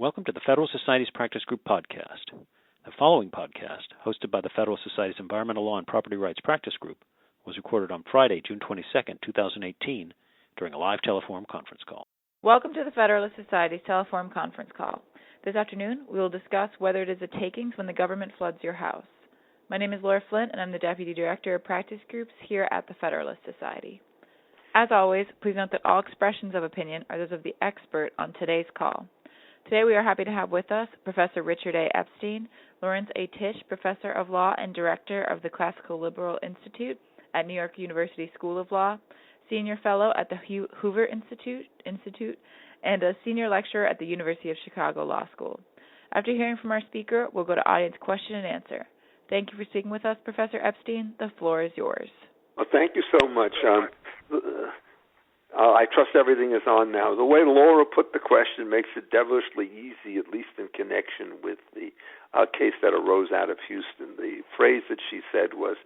Welcome to the Federal Society's Practice Group podcast. The following podcast, hosted by the Federal Society's Environmental Law and Property Rights Practice Group, was recorded on Friday, June 22, 2018, during a live telephone conference call. Welcome to the Federalist Society's telephone conference call. This afternoon, we will discuss whether it is a takings when the government floods your house. My name is Laura Flint, and I'm the Deputy Director of Practice Groups here at the Federalist Society. As always, please note that all expressions of opinion are those of the expert on today's call. Today we are happy to have with us Professor Richard A. Epstein, Laurence A. Tisch, Professor of Law and Director of the Classical Liberal Institute at New York University School of Law, Senior Fellow at the Hoover Institute, and a Senior Lecturer at the University of Chicago Law School. After hearing from our speaker, we'll go to audience question and answer. Thank you for speaking with us, Professor Epstein. The floor is yours. Well, thank you so much. I trust everything is on now. The way Laura put the question makes it devilishly easy, at least in connection with the case that arose out of Houston. The phrase that she said was,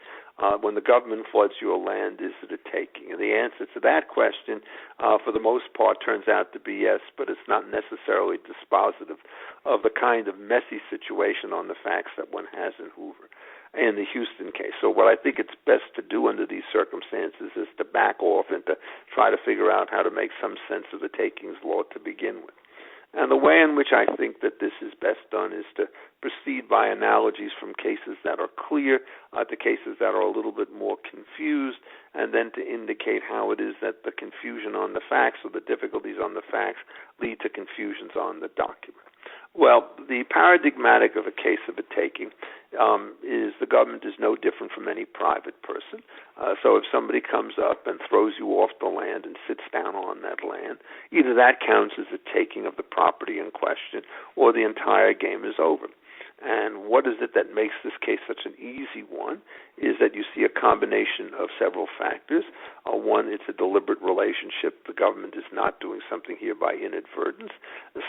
when the government floods your land, is it a taking? And the answer to that question, for the most part, turns out to be yes, but it's not necessarily dispositive of the kind of messy situation on the facts that one has in Hoover. In the Houston case. So what I think it's best to do under these circumstances is to back off and to try to figure out how to make some sense of the takings law to begin with. And the way in which I think that this is best done is to proceed by analogies from cases that are clear to cases that are a little bit more confused, and then to indicate how it is that the confusion on the facts or the difficulties on the facts lead to confusions on the document. Well, the paradigmatic of a case of a taking is the government is no different from any private person. So if somebody comes up and throws you off the land and sits down on that land, either that counts as a taking of the property in question or the entire game is over. And what is it that makes this case such an easy one is that you see a combination of several factors. One, it's a deliberate relationship. The government is not doing something here by inadvertence.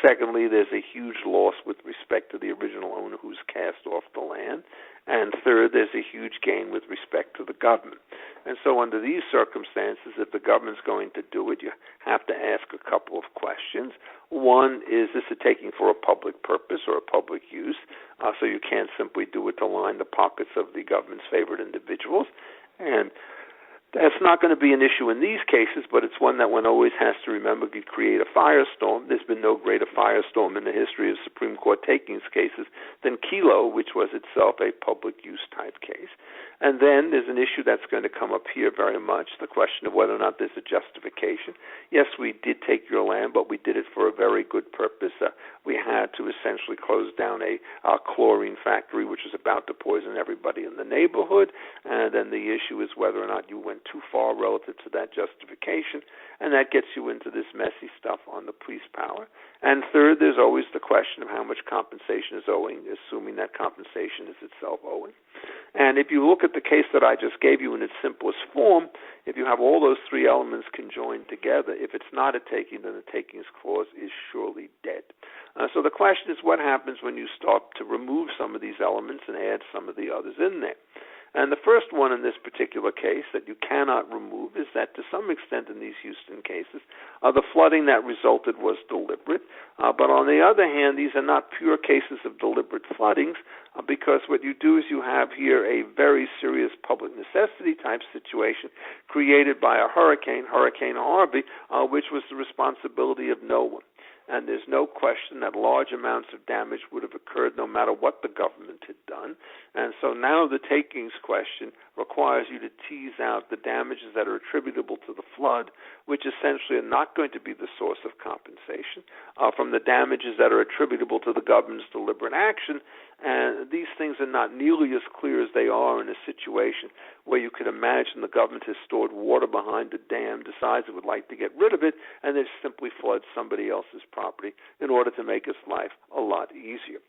Secondly, there's a huge loss with respect to the original owner who's cast off the land. And third, there's a huge gain with respect to the government. And so under these circumstances, if the government's going to do it, you have to ask a couple of questions. One, is this a taking for a public purpose or a public use? So you can't simply do it to line the pockets of the government's favorite individuals. And that's not going to be an issue in these cases, but it's one that one always has to remember could create a firestorm. There's been no greater firestorm in the history of Supreme Court takings cases than Kelo, which was itself a public use type case. And then there's an issue that's going to come up here very much, the question of whether or not there's a justification. Yes, we did take your land, but we did it for a very good purpose. We had to essentially close down a chlorine factory, which was about to poison everybody in the neighborhood. And then the issue is whether or not you went too far relative to that justification, and that gets you into this messy stuff on the police power. And third, there's always the question of how much compensation is owing, assuming that compensation is itself owing. And if you look at the case that I just gave you in its simplest form, if you have all those three elements conjoined together, if it's not a taking, then the takings clause is surely dead. So the question is, what happens when you start to remove some of these elements and add some of the others in there? And the first one in this particular case that you cannot remove is that to some extent in these Houston cases, the flooding that resulted was deliberate. But on the other hand, these are not pure cases of deliberate floodings because what you do is you have here a very serious public necessity type situation created by a Hurricane Harvey, which was the responsibility of no one. And there's no question that large amounts of damage would have occurred no matter what the government had done. And so now the takings question requires you to tease out the damages that are attributable to the flood, which essentially are not going to be the source of compensation, from the damages that are attributable to the government's deliberate action. And these things are not nearly as clear as they are in a situation where you could imagine the government has stored water behind a dam, decides it would like to get rid of it, and then simply floods somebody else's property in order to make its life a lot easier.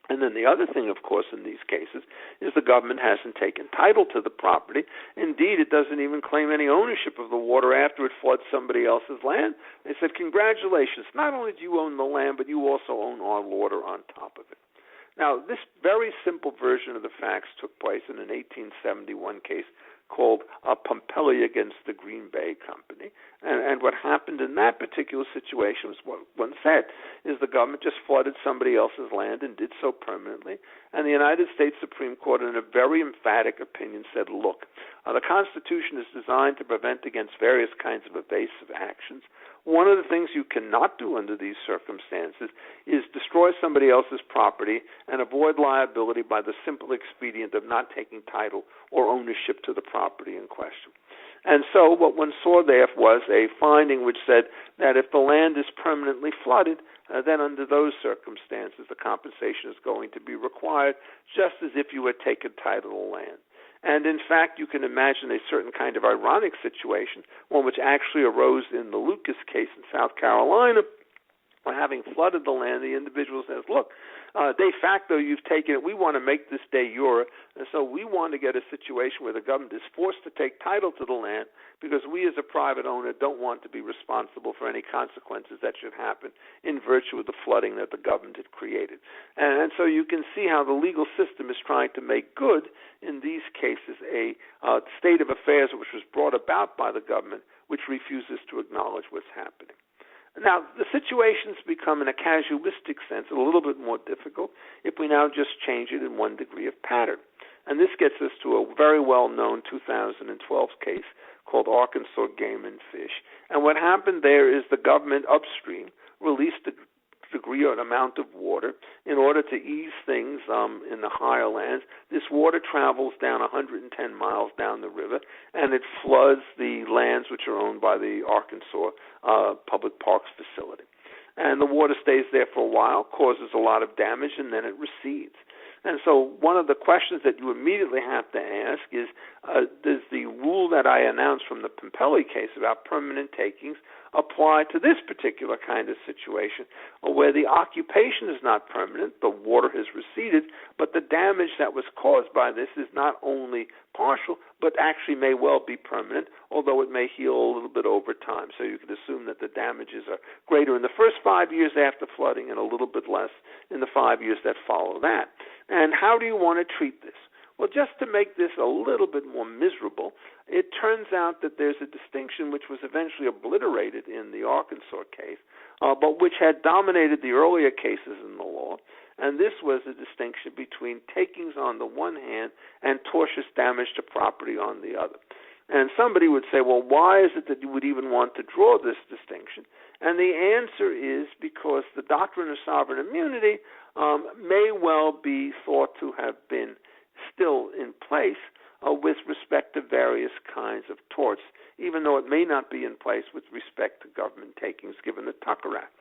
And then the other thing, of course, in these cases is the government hasn't taken title to the property. Indeed, it doesn't even claim any ownership of the water after it floods somebody else's land. They said, congratulations, not only do you own the land, but you also own our water on top of it. Now, this very simple version of the facts took place in an 1871 case called Pompelli against the Green Bay Company. And what happened in that particular situation was what one said, is the government just flooded somebody else's land and did so permanently. And the United States Supreme Court, in a very emphatic opinion, said, look, the Constitution is designed to prevent against various kinds of evasive actions. One of the things you cannot do under these circumstances is destroy somebody else's property and avoid liability by the simple expedient of not taking title or ownership to the property in question. And so what one saw there was a finding which said that if the land is permanently flooded, then under those circumstances the compensation is going to be required, just as if you had taken title to the land. And in fact, you can imagine a certain kind of ironic situation, one which actually arose in the Lucas case in South Carolina, where having flooded the land, the individual says, look, de facto you've taken it, we want to make this de jure, and so we want to get a situation where the government is forced to take title to the land because we as a private owner don't want to be responsible for any consequences that should happen in virtue of the flooding that the government had created. And so you can see how the legal system is trying to make good, in these cases, a state of affairs which was brought about by the government, which refuses to acknowledge what's happening. Now, the situations become, in a casuistic sense, a little bit more difficult if we now just change it in one degree of pattern. And this gets us to a very well-known 2012 case called Arkansas Game and Fish. And what happened there is the government upstream released a degree or an amount of water in order to ease things in the higher lands. This water travels down 110 miles down the river, and it floods the lands which are owned by the Arkansas Public Parks Facility. And the water stays there for a while, causes a lot of damage, and then it recedes. And so one of the questions that you immediately have to ask is, does the rule that I announced from the Pompelli case about permanent takings apply to this particular kind of situation, where the occupation is not permanent, the water has receded, but the damage that was caused by this is not only partial, but actually may well be permanent, although it may heal a little bit over time. So you could assume that the damages are greater in the first 5 years after flooding and a little bit less in the 5 years that follow that. And how do you want to treat this? Well, just to make this a little bit more miserable, it turns out that there's a distinction which was eventually obliterated in the Arkansas case, but which had dominated the earlier cases in the law, and this was a distinction between takings on the one hand and tortious damage to property on the other. And somebody would say, well, why is it that you would even want to draw this distinction? And the answer is because the doctrine of sovereign immunity may well be thought to have been still in place with respect to various kinds of torts, even though it may not be in place with respect to government takings given the Tucker Act.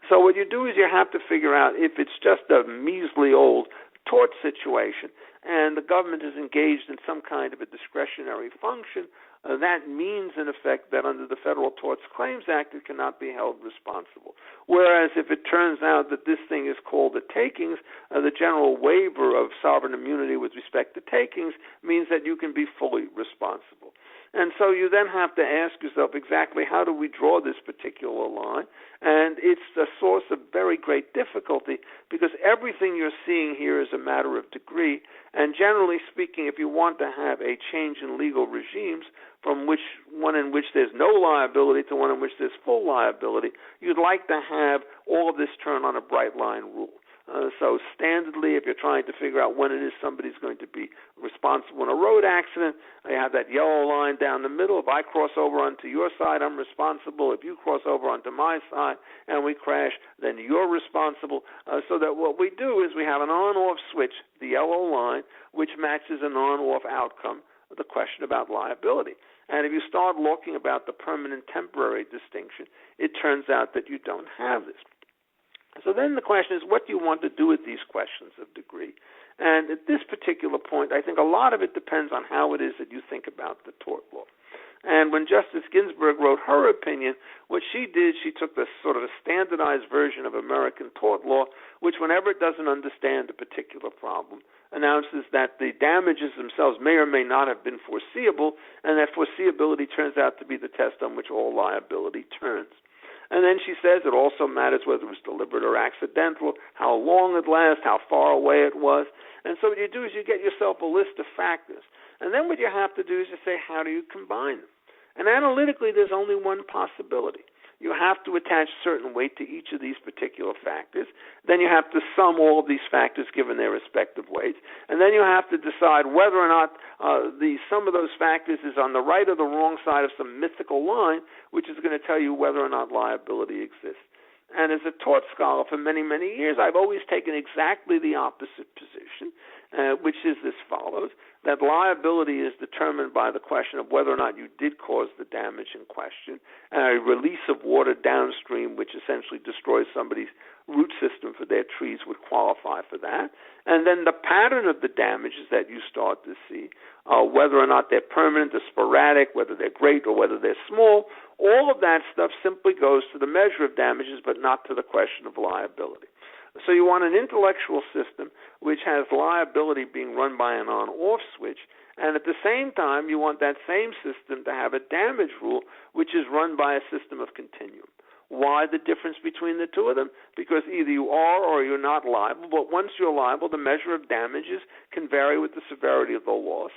So what you do is you have to figure out if it's just a measly old tort situation and the government is engaged in some kind of a discretionary function, that means, in effect, that under the Federal Tort Claims Act, it cannot be held responsible. Whereas if it turns out that this thing is called a takings, the general waiver of sovereign immunity with respect to takings means that you can be fully responsible. And so you then have to ask yourself exactly how do we draw this particular line? And it's a source of very great difficulty because everything you're seeing here is a matter of degree. And generally speaking, if you want to have a change in legal regimes from one in which there's no liability to one in which there's full liability, you'd like to have all of this turn on a bright line rule. So standardly, if you're trying to figure out when it is somebody's going to be responsible in a road accident, you have that yellow line down the middle. If I cross over onto your side, I'm responsible. If you cross over onto my side and we crash, then you're responsible. So that what we do is we have an on-off switch, the yellow line, which matches an on-off outcome, the question about liability. And if you start looking about the permanent temporary distinction, it turns out that you don't have this. So then the question is, what do you want to do with these questions of degree? And at this particular point, I think a lot of it depends on how it is that you think about the tort law. And when Justice Ginsburg wrote her opinion, what she did, she took this sort of a standardized version of American tort law, which whenever it doesn't understand a particular problem, announces that the damages themselves may or may not have been foreseeable, and that foreseeability turns out to be the test on which all liability turns. And then she says it also matters whether it was deliberate or accidental, how long it lasted, how far away it was. And so what you do is you get yourself a list of factors. And then what you have to do is you say, how do you combine them? And analytically, there's only one possibility. You have to attach certain weight to each of these particular factors. Then you have to sum all of these factors given their respective weights. And then you have to decide whether or not the sum of those factors is on the right or the wrong side of some mythical line, which is going to tell you whether or not liability exists. And as a tort scholar for many, many years, I've always taken exactly the opposite position, which is as follows, that liability is determined by the question of whether or not you did cause the damage in question, and a release of water downstream, which essentially destroys somebody's root system for their trees, would qualify for that. And then the pattern of the damages that you start to see, whether or not they're permanent or sporadic, whether they're great or whether they're small, all of that stuff simply goes to the measure of damages, but not to the question of liability. So you want an intellectual system which has liability being run by an on-off switch, and at the same time you want that same system to have a damage rule which is run by a system of continuum. Why the difference between the two of them? Because either you are or you're not liable, but once you're liable, the measure of damages can vary with the severity of the loss.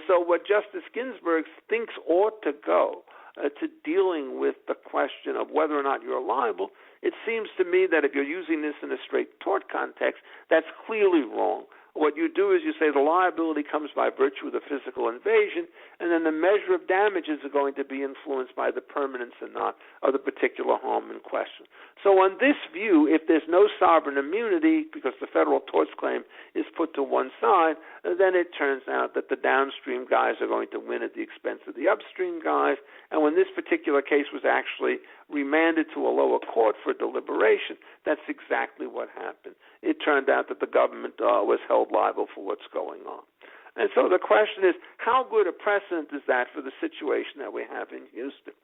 So what Justice Ginsburg thinks ought to go to dealing with the question of whether or not you're liable, it seems to me that if you're using this in a straight tort context, that's clearly wrong. What you do is you say the liability comes by virtue of the physical invasion, and then the measure of damages are going to be influenced by the permanence or not of the particular harm in question. So on this view, if there's no sovereign immunity because the federal torts claim is put to one side, then it turns out that the downstream guys are going to win at the expense of the upstream guys. And when this particular case was actually remanded to a lower court for deliberation, that's exactly what happened. It turned out that the government was held liable for what's going on. And so the question is, how good a precedent is that for the situation that we have in Houston?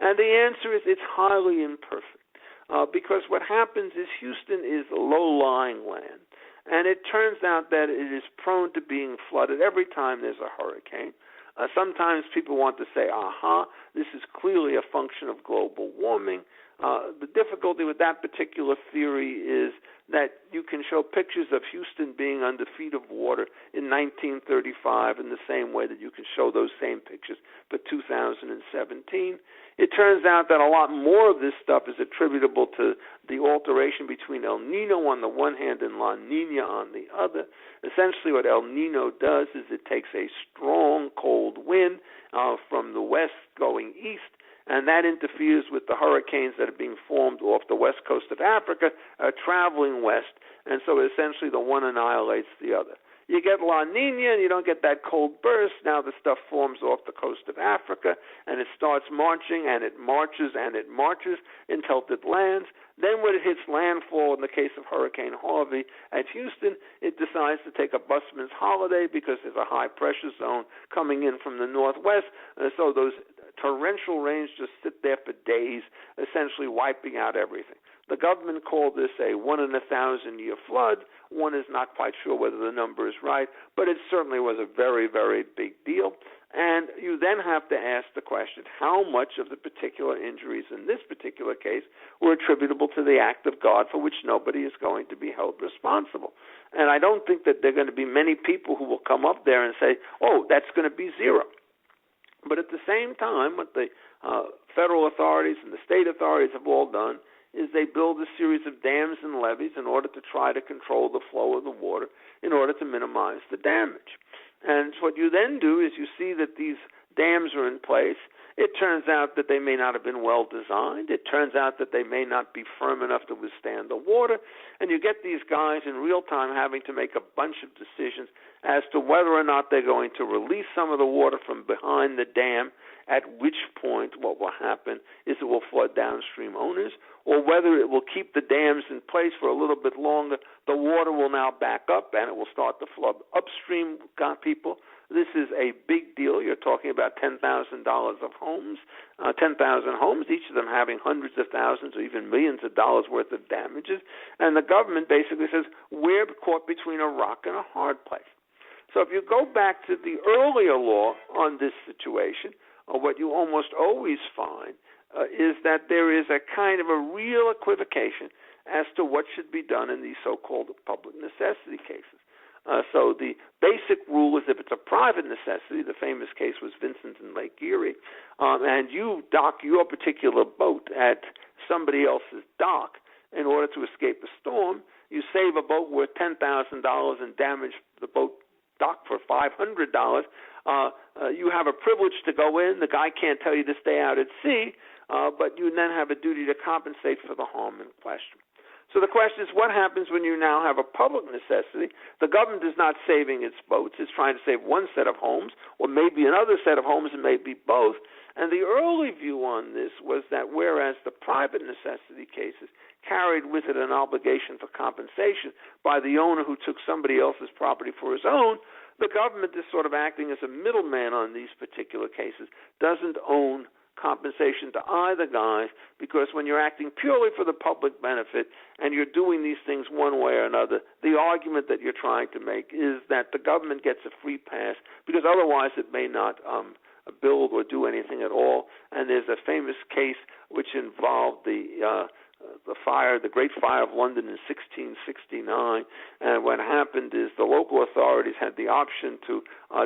And the answer is it's highly imperfect because what happens is Houston is low-lying land, and it turns out that it is prone to being flooded every time there's a hurricane. Sometimes people want to say, this is clearly a function of global warming. The difficulty with that particular theory is that you can show pictures of Houston being under feet of water in 1935 in the same way that you can show those same pictures for 2017. It turns out that a lot more of this stuff is attributable to the alteration between El Nino on the one hand and La Nina on the other. Essentially what El Nino does is it takes a strong cold wind from the west going east, and that interferes with the hurricanes that are being formed off the west coast of Africa, traveling west, and so essentially the one annihilates the other. You get La Nina, and you don't get that cold burst. Now the stuff forms off the coast of Africa, and it starts marching, and it marches, and it marches until it lands. Then when it hits landfall, in the case of Hurricane Harvey at Houston, it decides to take a busman's holiday because there's a high-pressure zone coming in from the northwest, so those torrential rains just sit there for days, essentially wiping out everything. The government called this a 1-in-1,000-year flood. One is not quite sure whether the number is right, but it certainly was a very, very big deal. And you then have to ask the question, how much of the particular injuries in this particular case were attributable to the act of God for which nobody is going to be held responsible? And I don't think that there are going to be many people who will come up there and say, that's going to be zero. But at the same time, what the federal authorities and the state authorities have all done is they build a series of dams and levees in order to try to control the flow of the water in order to minimize the damage. And what you then do is you see that these dams are in place. It turns out that they may not have been well designed. It turns out that they may not be firm enough to withstand the water. And you get these guys in real time having to make a bunch of decisions as to whether or not they're going to release some of the water from behind the dam, at which point what will happen is it will flood downstream owners, or whether it will keep the dams in place for a little bit longer. The water will now back up and it will start to flood upstream people. This is a big deal. You're talking about $10,000 of homes, 10,000 homes, each of them having hundreds of thousands or even millions of dollars worth of damages. And the government basically says, we're caught between a rock and a hard place. So if you go back to the earlier law on this situation, what you almost always find is that there is a kind of a real equivocation as to what should be done in these so-called public necessity cases. So the basic rule is if it's a private necessity, the famous case was Vincent and Lake Erie, and you dock your particular boat at somebody else's dock in order to escape a storm, you save a boat worth $10,000 and damage the boat dock for $500. You have a privilege to go in. The guy can't tell you to stay out at sea, but you then have a duty to compensate for the harm in question. So the question is, what happens when you now have a public necessity? The government is not saving its boats. It's trying to save one set of homes, or maybe another set of homes, and maybe both. And the early view on this was that whereas the private necessity cases carried with it an obligation for compensation by the owner who took somebody else's property for his own, the government is sort of acting as a middleman on these particular cases, doesn't own compensation to either guys, because when you're acting purely for the public benefit and you're doing these things one way or another, the argument that you're trying to make is that the government gets a free pass because otherwise it may not build or do anything at all. And there's a famous case which involved the Great Fire of London in 1669, and what happened is the local authorities had the option to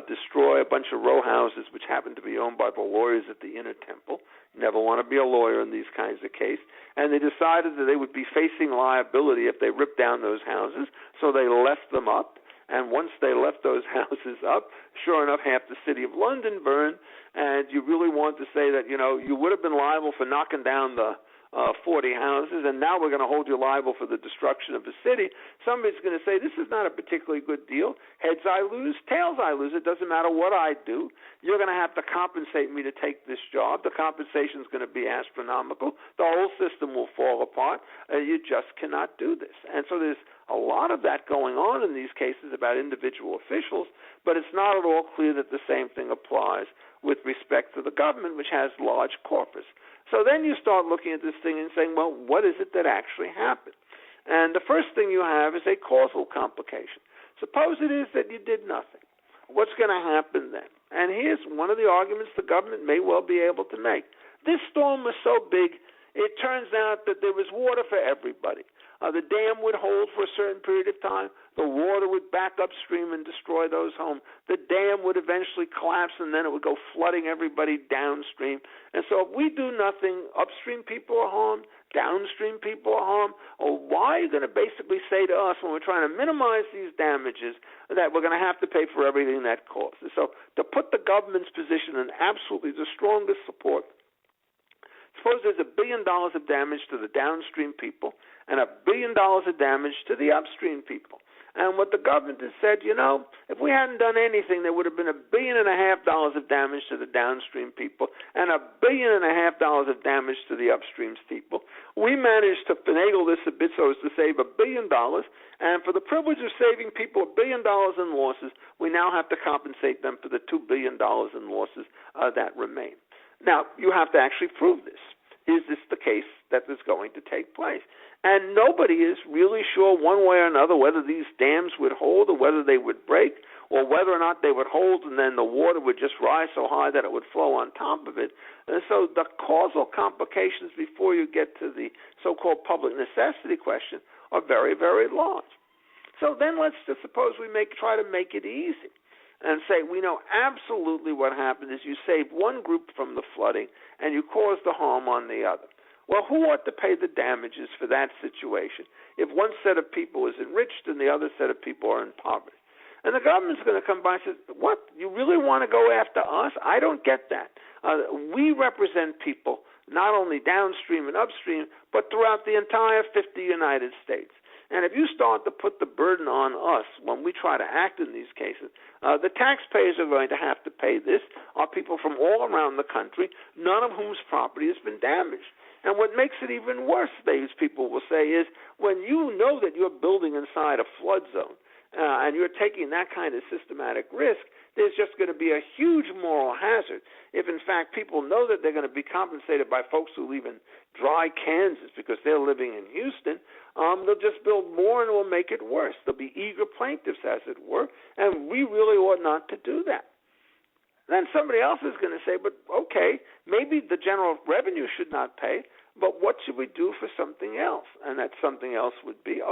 destroy a bunch of row houses which happened to be owned by the lawyers at the Inner Temple. You never want to be a lawyer in these kinds of cases. And they decided that they would be facing liability if they ripped down those houses, so they left them up. And once they left those houses up, sure enough, half the city of London burned. And you really want to say that, you would have been liable for knocking down the 40 houses, and now we're going to hold you liable for the destruction of the city. Somebody's going to say, this is not a particularly good deal. Heads I lose, tails I lose. It doesn't matter what I do. You're going to have to compensate me to take this job. The compensation is going to be astronomical. The whole system will fall apart. You just cannot do this. And so there's a lot of that going on in these cases about individual officials, but it's not at all clear that the same thing applies with respect to the government, which has large corpus. So then you start looking at this thing and saying, well, what is it that actually happened? And the first thing you have is a causal complication. Suppose it is that you did nothing. What's going to happen then? And here's one of the arguments the government may well be able to make. This storm was so big, it turns out that there was water for everybody. The dam would hold for a certain period of time. The water would back upstream and destroy those homes. The dam would eventually collapse, and then it would go flooding everybody downstream. And so if we do nothing, upstream people are harmed, downstream people are harmed. Or why are you going to basically say to us when we're trying to minimize these damages that we're going to have to pay for everything that causes? So to put the government's position in absolutely the strongest support, suppose there's $1 billion of damage to the downstream people and $1 billion of damage to the upstream people. And what the government has said, if we hadn't done anything, there would have been $1.5 billion of damage to the downstream people and $1.5 billion of damage to the upstream people. We managed to finagle this a bit so as to save $1 billion, and for the privilege of saving people $1 billion in losses, we now have to compensate them for the $2 billion in losses that remain. Now, you have to actually prove this. Is this the case that is going to take place? And nobody is really sure one way or another whether these dams would hold or whether they would break or whether or not they would hold and then the water would just rise so high that it would flow on top of it. And so the causal complications before you get to the so-called public necessity question are very, very large. So then let's just suppose we try to make it easy and say we know absolutely what happened is you saved one group from the flooding and you caused the harm on the other. Well, who ought to pay the damages for that situation if one set of people is enriched and the other set of people are in poverty? And the government's going to come by and say, what, you really want to go after us? I don't get that. We represent people not only downstream and upstream, but throughout the entire 50 United States. And if you start to put the burden on us when we try to act in these cases, the taxpayers are going to have to pay this, are people from all around the country, none of whose property has been damaged. And what makes it even worse, these people will say, is when you know that you're building inside a flood zone and you're taking that kind of systematic risk, there's just going to be a huge moral hazard. If, in fact, people know that they're going to be compensated by folks who live in dry Kansas because they're living in Houston, they'll just build more and it will make it worse. There'll be eager plaintiffs, as it were, and we really ought not to do that. Then somebody else is going to say, but okay, maybe the general revenue should not pay, but what should we do for something else? And that something else would be,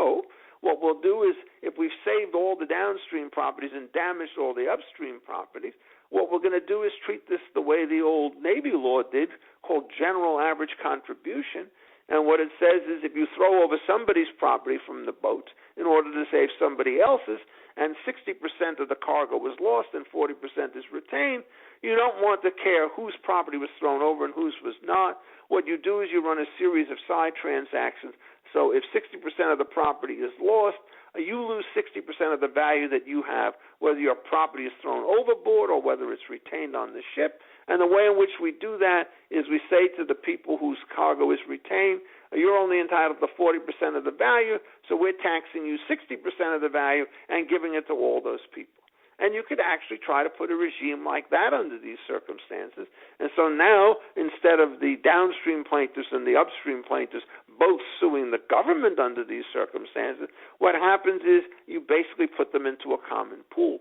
what we'll do is if we've saved all the downstream properties and damaged all the upstream properties, what we're going to do is treat this the way the old Navy law did, called general average contribution. And what it says is if you throw over somebody's property from the boat in order to save somebody else's, and 60% of the cargo was lost and 40% is retained, you don't want to care whose property was thrown over and whose was not. What you do is you run a series of side transactions. So if 60% of the property is lost, you lose 60% of the value that you have, whether your property is thrown overboard or whether it's retained on the ship. And the way in which we do that is we say to the people whose cargo is retained, you're only entitled to 40% of the value, so we're taxing you 60% of the value and giving it to all those people. And you could actually try to put a regime like that under these circumstances. And so now, instead of the downstream plaintiffs and the upstream plaintiffs both suing the government under these circumstances, what happens is you basically put them into a common pool.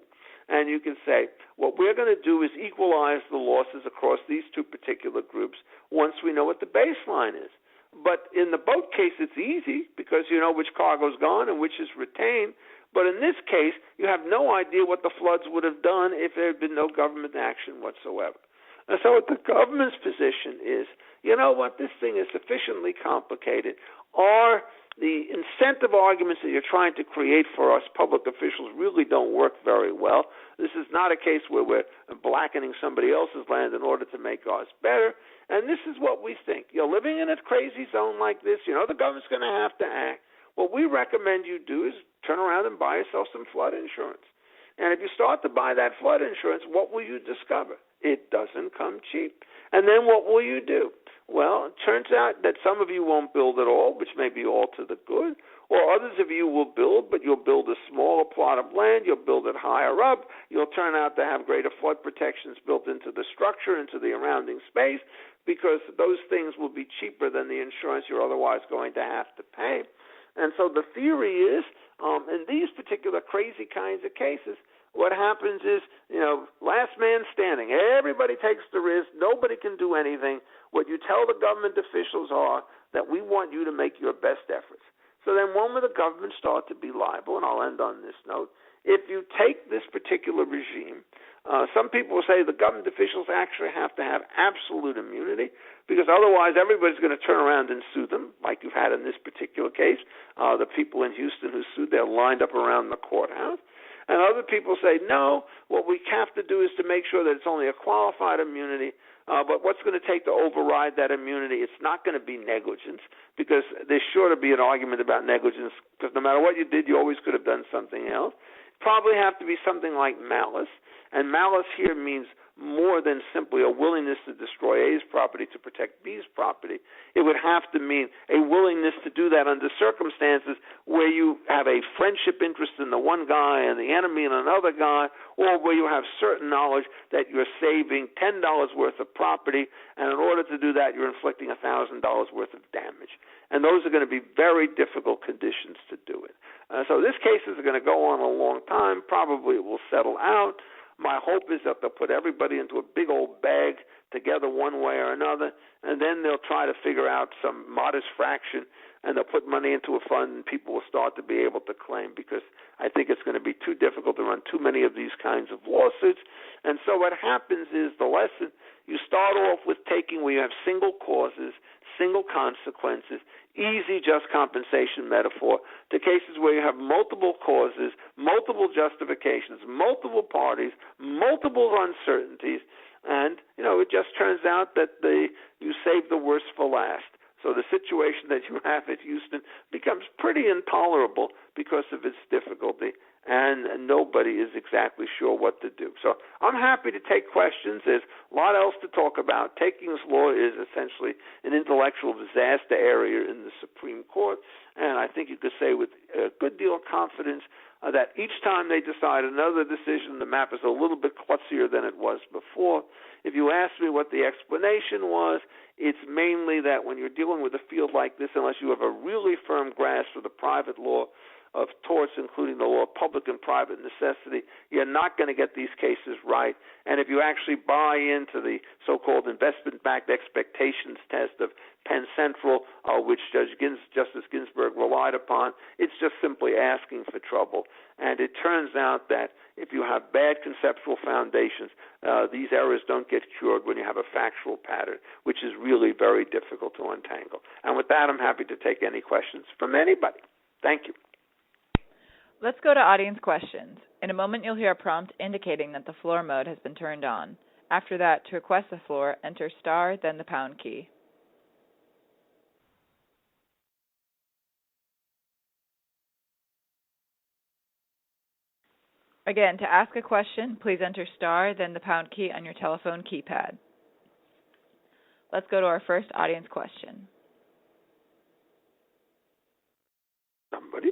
And you can say, what we're going to do is equalize the losses across these two particular groups once we know what the baseline is. But in the boat case, it's easy because you know which cargo's gone and which is retained. But in this case, you have no idea what the floods would have done if there had been no government action whatsoever. And so what the government's position is, you know what, this thing is sufficiently complicated. Are the incentive arguments that you're trying to create for us public officials really don't work very well. This is not a case where we're blackening somebody else's land in order to make ours better. And this is what we think. You're living in a crazy zone like this. You know the government's going to have to act. What we recommend you do is turn around and buy yourself some flood insurance. And if you start to buy that flood insurance, what will you discover? It doesn't come cheap. And then what will you do? Well, it turns out that some of you won't build at all, which may be all to the good, or others of you will build, but you'll build a smaller plot of land, you'll build it higher up, you'll turn out to have greater flood protections built into the structure, into the surrounding space, because those things will be cheaper than the insurance you're otherwise going to have to pay. And so the theory is, in these particular crazy kinds of cases, what happens is, last man standing. Everybody takes the risk. Nobody can do anything. What you tell the government officials are that we want you to make your best efforts. So then when will the government start to be liable? And I'll end on this note. If you take this particular regime, some people will say the government officials actually have to have absolute immunity because otherwise everybody's going to turn around and sue them, like you've had in this particular case. The people in Houston who sued, they're lined up around the courthouse. And other people say, no, what we have to do is to make sure that it's only a qualified immunity, but what's going to take to override that immunity? It's not going to be negligence because there's sure to be an argument about negligence because no matter what you did, you always could have done something else. Probably have to be something like malice, and malice here means more than simply a willingness to destroy A's property to protect B's property. It would have to mean a willingness to do that under circumstances where you have a friendship interest in the one guy and the enemy in another guy, or where you have certain knowledge that you're saving $10 worth of property, and in order to do that, you're inflicting $1,000 worth of damage. And those are going to be very difficult conditions to do it. So this case is going to go on a long time. Probably it will settle out. My hope is that they'll put everybody into a big old bag together one way or another, and then they'll try to figure out some modest fraction, and they'll put money into a fund, and people will start to be able to claim because I think it's going to be too difficult to run too many of these kinds of lawsuits. And so what happens is the lesson, you start off with taking where you have single causes, single consequences, easy just compensation metaphor, to cases where you have multiple causes, multiple justifications, multiple parties, multiple uncertainties, and, it just turns out that you save the worst for last. So the situation that you have at Houston becomes pretty intolerable because of its difficulty, and nobody is exactly sure what to do. So I'm happy to take questions. There's a lot else to talk about. Takings law is essentially an intellectual disaster area in the Supreme Court, and I think you could say with a good deal of confidence that each time they decide another decision, the map is a little bit klutzier than it was before. If you ask me what the explanation was, it's mainly that when you're dealing with a field like this, unless you have a really firm grasp of the private law, of torts, including the law of public and private necessity, you're not going to get these cases right. And if you actually buy into the so-called investment-backed expectations test of Penn Central, which Justice Ginsburg relied upon, it's just simply asking for trouble. And it turns out that if you have bad conceptual foundations, these errors don't get cured when you have a factual pattern, which is really very difficult to untangle. And with that, I'm happy to take any questions from anybody. Thank you. Let's go to audience questions. In a moment, you'll hear a prompt indicating that the floor mode has been turned on. After that, to request the floor, enter star, then the pound key. Again, to ask a question, please enter star, then the pound key on your telephone keypad. Let's go to our first audience question. Somebody?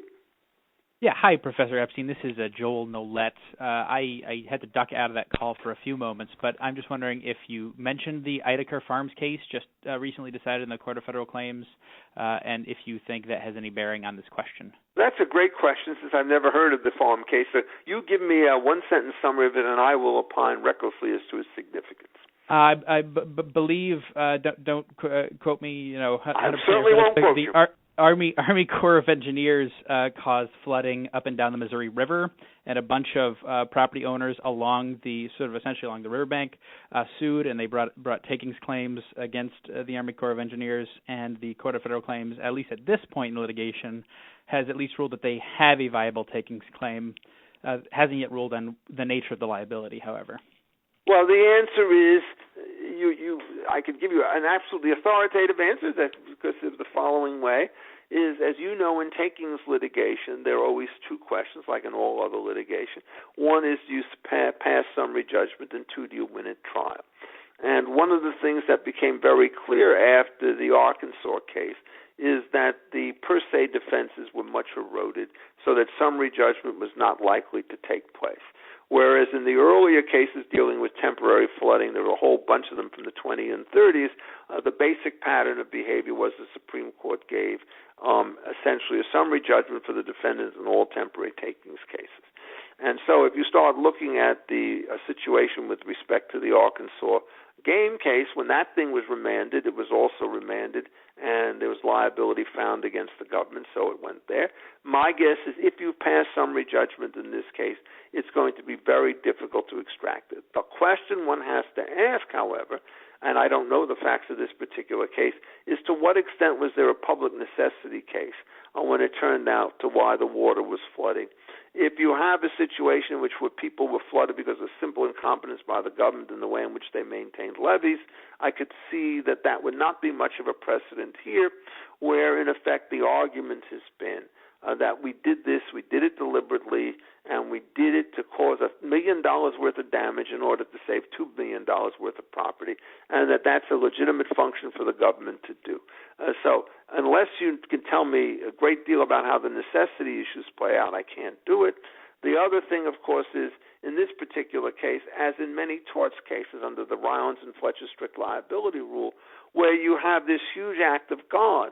Yeah, hi, Professor Epstein. This is Joel Nolette. I had to duck out of that call for a few moments, but I'm just wondering if you mentioned the Ideker Farms case just recently decided in the Court of Federal Claims, and if you think that has any bearing on this question. That's a great question, since I've never heard of the farm case. So you give me a one-sentence summary of it, and I will opine recklessly as to its significance. I believe, don't quote me, I certainly won't quote you. Army Corps of Engineers caused flooding up and down the Missouri River, and a bunch of property owners along the essentially along the riverbank sued, and they brought takings claims against the Army Corps of Engineers, and the Court of Federal Claims, at least at this point in litigation, has at least ruled that they have a viable takings claim. Hasn't yet ruled on the nature of the liability, however. Well, the answer is, I could give you an absolutely authoritative answer because of the following way, is, as you know, in takings litigation, there are always two questions, like in all other litigation. One is, do you pass summary judgment, and two, do you win at trial? And one of the things that became very clear after the Arkansas case is that the per se defenses were much eroded, so that summary judgment was not likely to take place. Whereas in the earlier cases dealing with temporary flooding, there were a whole bunch of them from the 20s and 30s, the basic pattern of behavior was the Supreme Court gave essentially a summary judgment for the defendants in all temporary takings cases. And so if you start looking at the situation with respect to the Arkansas game case, when that thing was remanded, it was also remanded, and there was liability found against the government, so it went there. My guess is if you pass summary judgment in this case, it's going to be very difficult to extract it. The question one has to ask, however, and I don't know the facts of this particular case, is to what extent was there a public necessity case when it turned out to why the water was flooding. If you have a situation in which people were flooded because of simple incompetence by the government in the way in which they maintained levees, I could see that that would not be much of a precedent here, where in effect the argument has been that we did this, we did it deliberately, and we did it to cause $1 million worth of damage in order to save $2 billion worth of property, and that's a legitimate function for the government to do. So unless you can tell me a great deal about how the necessity issues play out, I can't do it. The other thing, of course, is in this particular case, as in many torts cases under the Laurence and Fletcher strict liability rule, where you have this huge act of God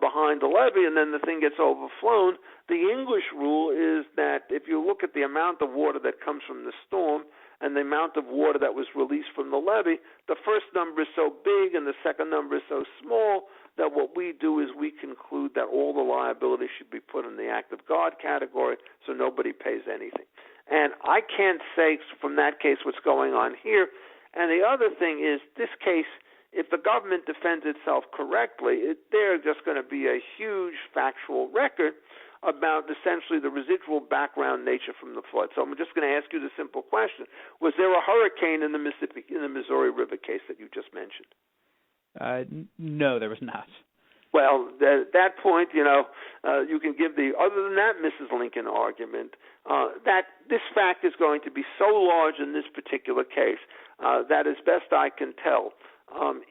behind the levee, and then the thing gets overflown. The English rule is that if you look at the amount of water that comes from the storm and the amount of water that was released from the levee, the first number is so big and the second number is so small that what we do is we conclude that all the liability should be put in the act of God category, so nobody pays anything. And I can't say from that case what's going on here. And the other thing is, this case, if the government defends itself correctly, there's just going to be a huge factual record about essentially the residual background nature from the flood. So I'm just going to ask you the simple question: was there a hurricane in the Missouri River case that you just mentioned? No, there was not. Well, at that point, you can give the other than that Mrs. Lincoln argument that this fact is going to be so large in this particular case that, as best I can tell,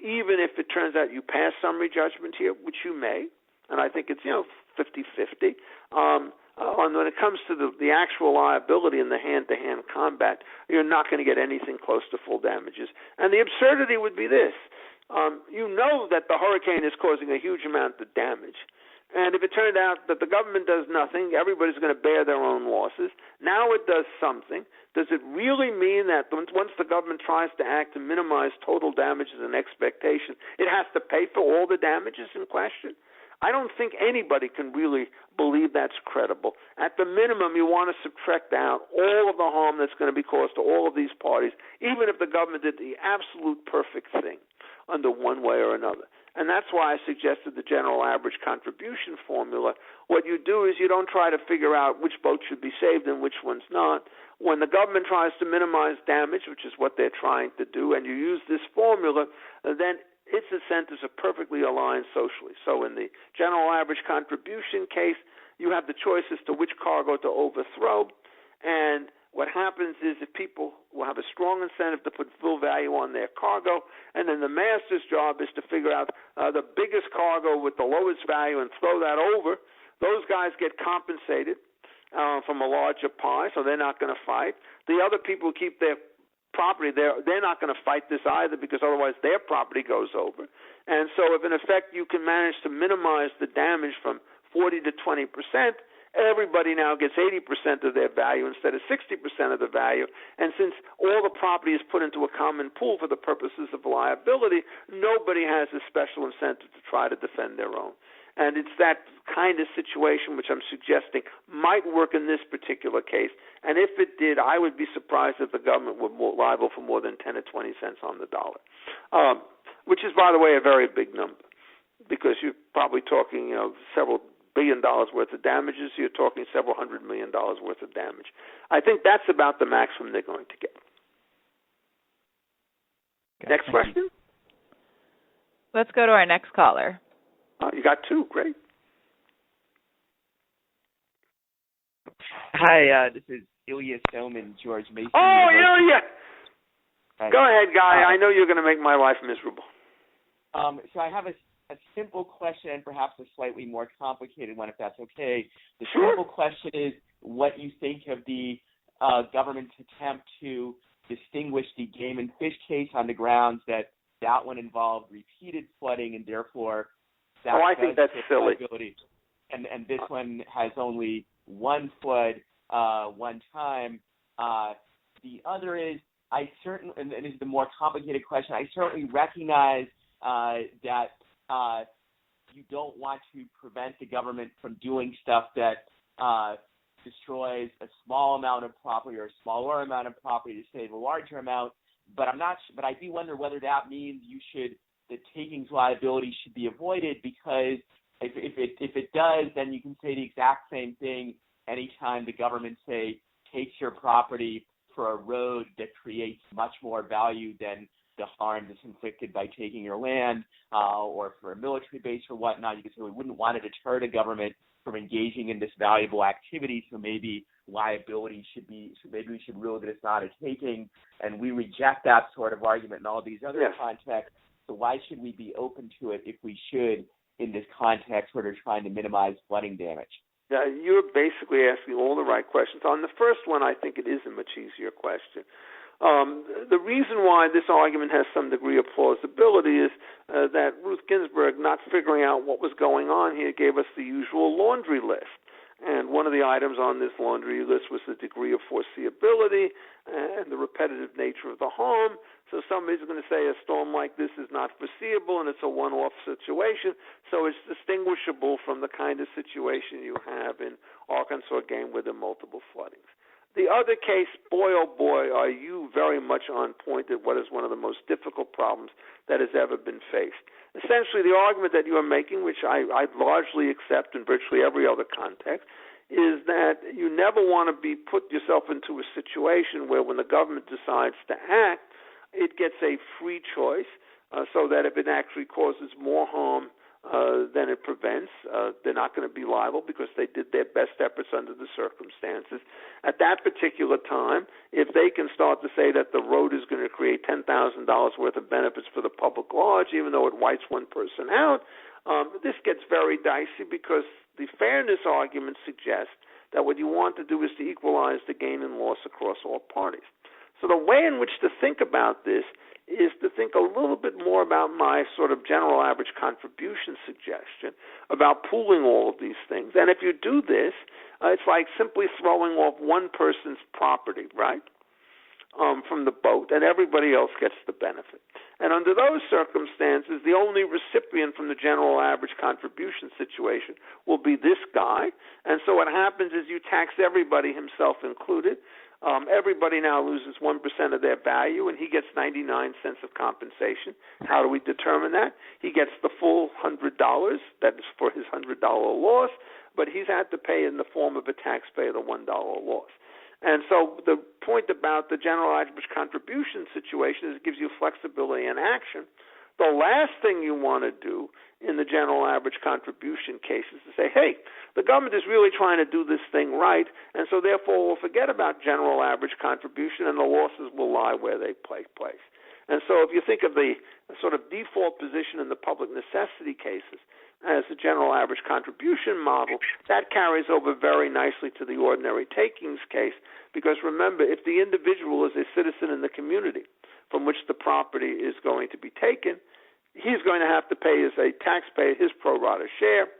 even if it turns out you pass summary judgment here, which you may, and I think it's 50-50, when it comes to the actual liability in the hand-to-hand combat, you're not going to get anything close to full damages. And the absurdity would be this. You know that the hurricane is causing a huge amount of damage, And if it turned out that the government does nothing, everybody's going to bear their own losses. Now it does something. Does it really mean that once the government tries to act to minimize total damages and expectation, it has to pay for all the damages in question? I don't think anybody can really believe that's credible. At the minimum, you want to subtract out all of the harm that's going to be caused to all of these parties, even if the government did the absolute perfect thing under one way or another. And that's why I suggested the general average contribution formula. What you do is you don't try to figure out which boats should be saved and which ones not. When the government tries to minimize damage, which is what they're trying to do, and you use this formula, then its incentives are perfectly aligned socially. So in the general average contribution case, you have the choice as to which cargo to overthrow, and what happens is if people will have a strong incentive to put full value on their cargo, and then the master's job is to figure out the biggest cargo with the lowest value and throw that over, those guys get compensated from a larger pie, so they're not going to fight. The other people who keep their property, they're not going to fight this either, because otherwise their property goes over. And so if in effect you can manage to minimize the damage from 40 to 20%, everybody now gets 80% of their value instead of 60% of the value. And since all the property is put into a common pool for the purposes of liability, nobody has a special incentive to try to defend their own. And it's that kind of situation which I'm suggesting might work in this particular case. And if it did, I would be surprised if the government were liable for more than 10 or 20 cents on the dollar, which is, by the way, a very big number, because you're probably talking, several $1 billion worth of damages. You're talking several $100 million worth of damage. I think that's about the maximum they're going to get. Okay, next question. Let's go to our next caller. You got two. Great. Hi, this is Ilya Soman, George Mason. Oh, Ilya! Hi. Go ahead, Guy. I know you're going to make my life miserable. So I have a simple question and perhaps a slightly more complicated one, if that's okay. The Sure. simple question is what you think of the government's attempt to distinguish the game and fish case on the grounds that one involved repeated flooding and therefore that I think that's silly. liability. And this one has only one flood one time. The other is, and this is the more complicated question, I certainly recognize that you don't want to prevent the government from doing stuff that destroys a small amount of property or a smaller amount of property to save a larger amount. But but I do wonder whether that means the takings liability should be avoided, because if it does, then you can say the exact same thing anytime the government, say, takes your property for a road that creates much more value than the harm that's inflicted by taking your land, or for a military base or whatnot. You could say we wouldn't want to deter the government from engaging in this valuable activity, so maybe liability maybe we should rule that it's not a taking, and we reject that sort of argument in all these other contexts. So why should we be open to it if we should in this context where they're trying to minimize flooding damage? You're basically asking all the right questions. On the first one, I think it is a much easier question. The reason why this argument has some degree of plausibility is that Ruth Ginsburg, not figuring out what was going on here, gave us the usual laundry list. And one of the items on this laundry list was the degree of foreseeability and the repetitive nature of the harm. So somebody's going to say a storm like this is not foreseeable and it's a one-off situation, so it's distinguishable from the kind of situation you have in Arkansas game where there are multiple floodings. The other case, boy, oh boy, are you very much on point at what is one of the most difficult problems that has ever been faced. Essentially, the argument that you are making, which I largely accept in virtually every other context, is that you never want to put yourself into a situation where when the government decides to act, it gets a free choice, so that if it actually causes more harm than it prevents, they're not going to be liable because they did their best efforts under the circumstances. At that particular time, if they can start to say that the road is going to create $10,000 worth of benefits for the public large, even though it wipes one person out, this gets very dicey, because the fairness argument suggests that what you want to do is to equalize the gain and loss across all parties. So the way in which to think about this is to think a little bit more about my sort of general average contribution suggestion about pooling all of these things. And if you do this, it's like simply throwing off one person's property, right, from the boat, and everybody else gets the benefit. And under those circumstances, the only recipient from the general average contribution situation will be this guy. And so what happens is you tax everybody, himself included. Everybody now loses 1% of their value, and he gets 99 cents of compensation. How do we determine that? He gets the full $100. That is for his $100 loss, but he's had to pay in the form of a taxpayer the $1 loss. And so the point about the general average contribution situation is it gives you flexibility in action. The last thing you want to do in the general average contribution case is to say, hey, the government is really trying to do this thing right, and so therefore we'll forget about general average contribution and the losses will lie where they take place. And so if you think of the sort of default position in the public necessity cases as the general average contribution model, that carries over very nicely to the ordinary takings case, because remember, if the individual is a citizen in the community from which the property is going to be taken, he's going to have to pay as a taxpayer his pro rata share,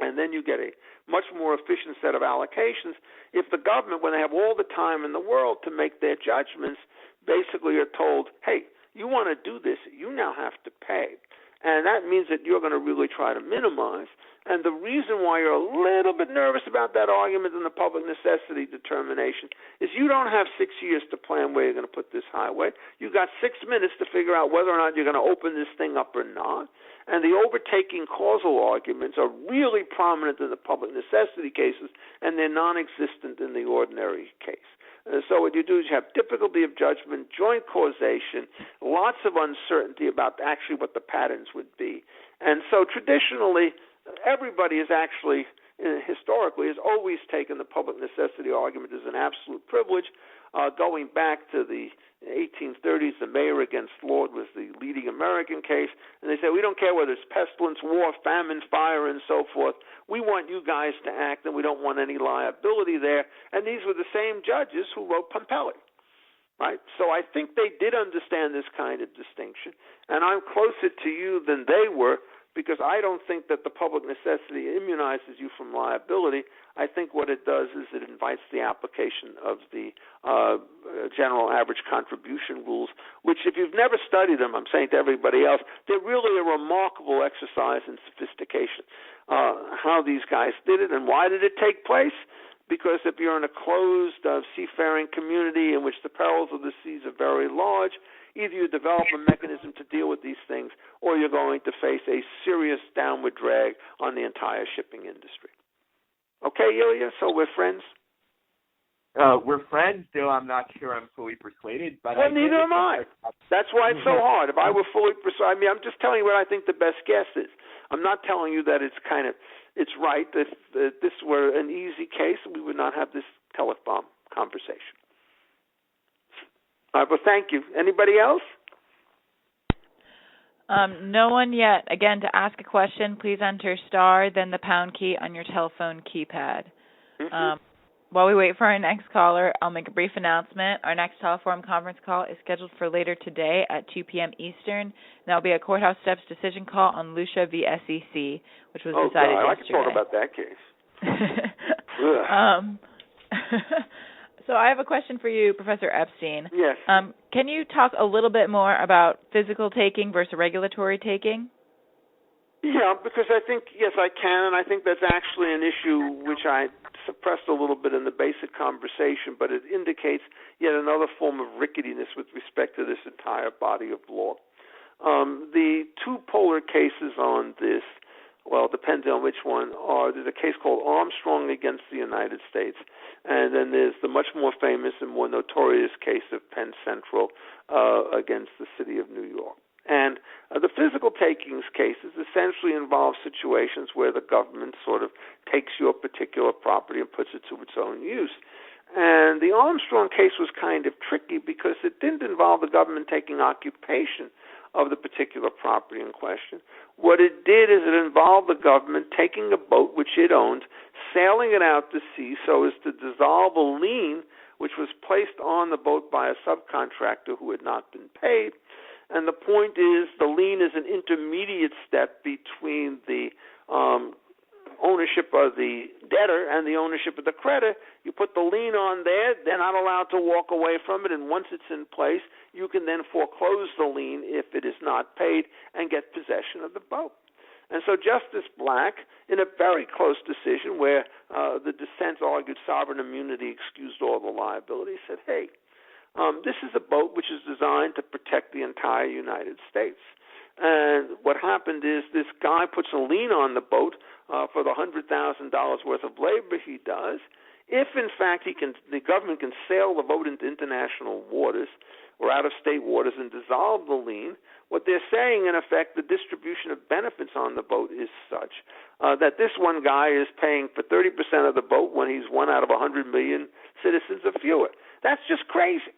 and then you get a much more efficient set of allocations. If the government, when they have all the time in the world to make their judgments, basically are told, hey, you want to do this, you now have to pay. And that means that you're going to really try to minimize. And the reason why you're a little bit nervous about that argument in the public necessity determination is you don't have 6 years to plan where you're going to put this highway. You've got 6 minutes to figure out whether or not you're going to open this thing up or not. And the overtaking causal arguments are really prominent in the public necessity cases, and they're non-existent in the ordinary case. So what you do is you have difficulty of judgment, joint causation, lots of uncertainty about actually what the patterns would be. And so traditionally, everybody is actually, historically, has always taken the public necessity argument as an absolute privilege. Going back to the 1830s, the Mayer against Lord was the leading American case, and they said, we don't care whether it's pestilence, war, famine, fire, and so forth. We want you guys to act, and we don't want any liability there. And these were the same judges who wrote Pompelli, right? So I think they did understand this kind of distinction, and I'm closer to you than they were, because I don't think that the public necessity immunizes you from liability. I think what it does is it invites the application of the general average contribution rules, which if you've never studied them, I'm saying to everybody else, they're really a remarkable exercise in sophistication. How these guys did it and why did it take place? Because if you're in a closed seafaring community in which the perils of the seas are very large, either you develop a mechanism to deal with these things or you're going to face a serious downward drag on the entire shipping industry. Okay, Ilya, so we're friends? We're friends, though I'm not sure I'm fully persuaded. But well, neither am I. That's why it's so hard. If I were fully persuaded, I'm just telling you what I think the best guess is. I'm not telling you that it's right. If this were an easy case, we would not have this telephone conversation. All right, well, thank you. Anybody else? No one yet. Again, to ask a question, please enter star, then the pound key on your telephone keypad. Mm-hmm. While we wait for our next caller, I'll make a brief announcement. Our next teleforum conference call is scheduled for later today at 2 p.m. Eastern. That will be a courthouse steps decision call on Lucia v. SEC, which was decided yesterday. I can talk about that case. So I have a question for you, Professor Epstein. Yes. Can you talk a little bit more about physical taking versus regulatory taking? Yeah, because I think, yes, I can, and I think that's actually an issue which I suppressed a little bit in the basic conversation, but it indicates yet another form of ricketiness with respect to this entire body of law. The two polar cases on this, well, depending on which one, there's a case called Armstrong against the United States, and then there's the much more famous and more notorious case of Penn Central against the city of New York. And the physical takings cases essentially involve situations where the government sort of takes your particular property and puts it to its own use. And the Armstrong case was kind of tricky because it didn't involve the government taking occupation of the particular property in question. What it did is it involved the government taking a boat which it owned, sailing it out to sea so as to dissolve a lien which was placed on the boat by a subcontractor who had not been paid. And the point is, the lien is an intermediate step between the ownership of the debtor and the ownership of the creditor. You put the lien on there, they're not allowed to walk away from it, and once it's in place, you can then foreclose the lien if it is not paid and get possession of the boat. And so Justice Black, in a very close decision where the dissent argued sovereign immunity excused all the liability, said, hey, this is a boat which is designed to protect the entire United States. And what happened is this guy puts a lien on the boat for the $100,000 worth of labor he does. If, in fact, the government can sail the boat into international waters or out-of-state waters and dissolve the lien, what they're saying, in effect, the distribution of benefits on the boat is such that this one guy is paying for 30% of the boat when he's one out of 100 million citizens or fewer. That's just crazy.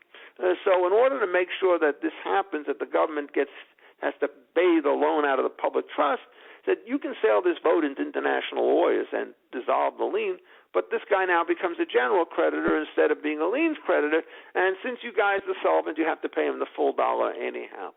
So in order to make sure that this happens, that the government has to pay the loan out of the public trust, that you can sail this boat into international waters and dissolve the lien, but this guy now becomes a general creditor instead of being a liens creditor, and since you guys are solvent, you have to pay him the full dollar anyhow.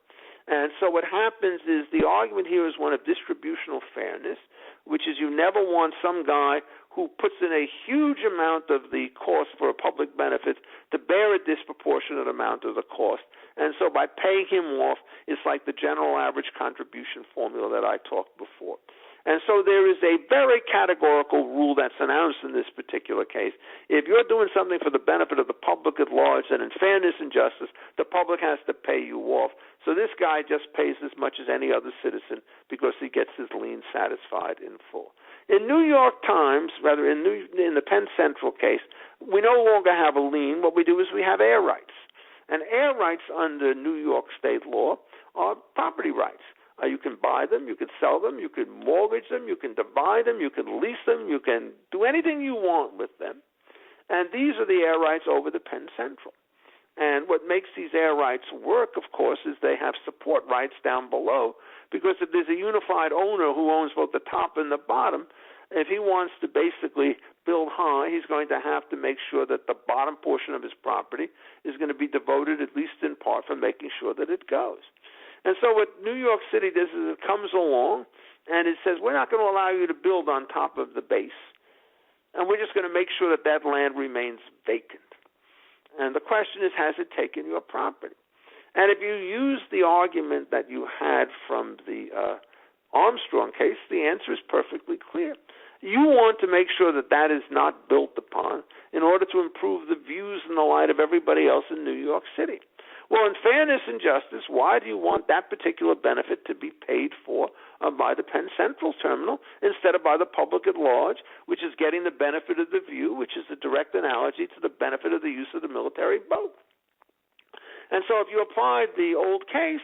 And so what happens is the argument here is one of distributional fairness, which is you never want some guy who puts in a huge amount of the cost for a public benefit to bear a disproportionate amount of the cost. And so by paying him off, it's like the general average contribution formula that I talked before. And so there is a very categorical rule that's announced in this particular case. If you're doing something for the benefit of the public at large, then in fairness and justice, the public has to pay you off. So this guy just pays as much as any other citizen because he gets his lien satisfied in full. In New York Times, rather in the Penn Central case, we no longer have a lien. What we do is we have air rights. And air rights under New York state law are property rights. You can buy them, you can sell them, you can mortgage them, you can divide them, you can lease them, you can do anything you want with them. And these are the air rights over the Penn Central. And what makes these air rights work, of course, is they have support rights down below, because if there's a unified owner who owns both the top and the bottom, if he wants to basically build high, he's going to have to make sure that the bottom portion of his property is going to be devoted, at least in part, for making sure that it goes. And so what New York City does is it comes along and it says, we're not going to allow you to build on top of the base, and we're just going to make sure that that land remains vacant. And the question is, has it taken your property? And if you use the argument that you had from the Armstrong case, the answer is perfectly clear. You want to make sure that that is not built upon in order to improve the views in the light of everybody else in New York City. Well, in fairness and justice, why do you want that particular benefit to be paid for by the Penn Central terminal instead of by the public at large, which is getting the benefit of the view, which is a direct analogy to the benefit of the use of the military boat? And so if you applied the old case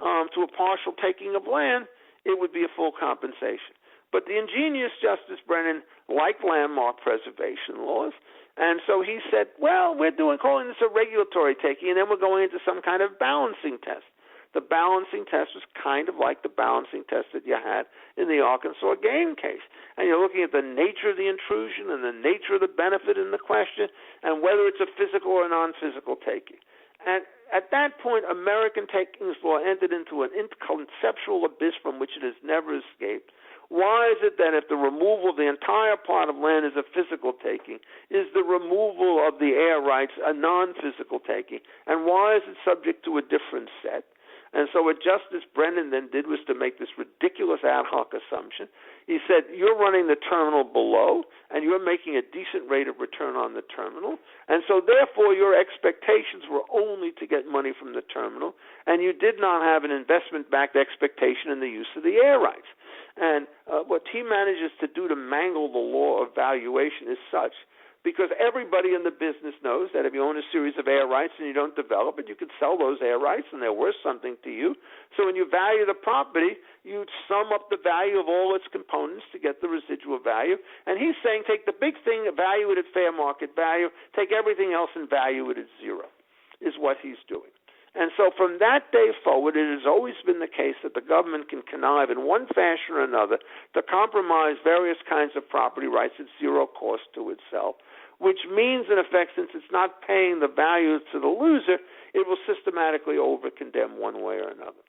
to a partial taking of land, it would be a full compensation. But the ingenious Justice Brennan liked landmark preservation laws, and so he said, well, we're calling this a regulatory taking, and then we're going into some kind of balancing test. The balancing test was kind of like the balancing test that you had in the Arkansas game case. And you're looking at the nature of the intrusion and the nature of the benefit in the question and whether it's a physical or non-physical taking. And at that point, American takings law entered into an inconceptual abyss from which it has never escaped. Why is it that if the removal of the entire plot of land is a physical taking, is the removal of the air rights a non-physical taking? And why is it subject to a different set? And so what Justice Brennan then did was to make this ridiculous ad hoc assumption. He said, you're running the terminal below, and you're making a decent rate of return on the terminal, and so therefore your expectations were only to get money from the terminal, and you did not have an investment-backed expectation in the use of the air rights. And what he manages to do to mangle the law of valuation is such, because everybody in the business knows that if you own a series of air rights and you don't develop it, you can sell those air rights and they're worth something to you. So when you value the property, you sum up the value of all its components to get the residual value. And he's saying take the big thing, value it at fair market value, take everything else and value it at zero, is what he's doing. And so from that day forward, it has always been the case that the government can connive in one fashion or another to compromise various kinds of property rights at zero cost to itself, which means, in effect, since it's not paying the value to the loser, it will systematically over-condemn one way or another.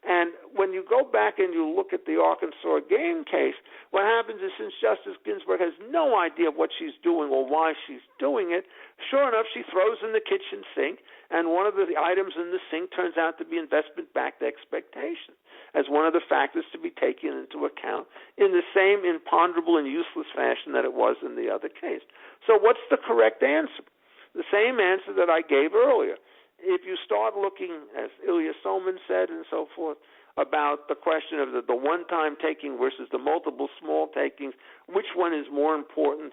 And when you go back and you look at the Arkansas game case, what happens is, since Justice Ginsburg has no idea what she's doing or why she's doing it, sure enough, she throws in the kitchen sink, and one of the items in the sink turns out to be investment-backed expectation as one of the factors to be taken into account in the same imponderable and useless fashion that it was in the other case. So what's the correct answer? The same answer that I gave earlier. If you start looking, as Ilya Soman said and so forth, about the question of the one-time taking versus the multiple small takings, which one is more important,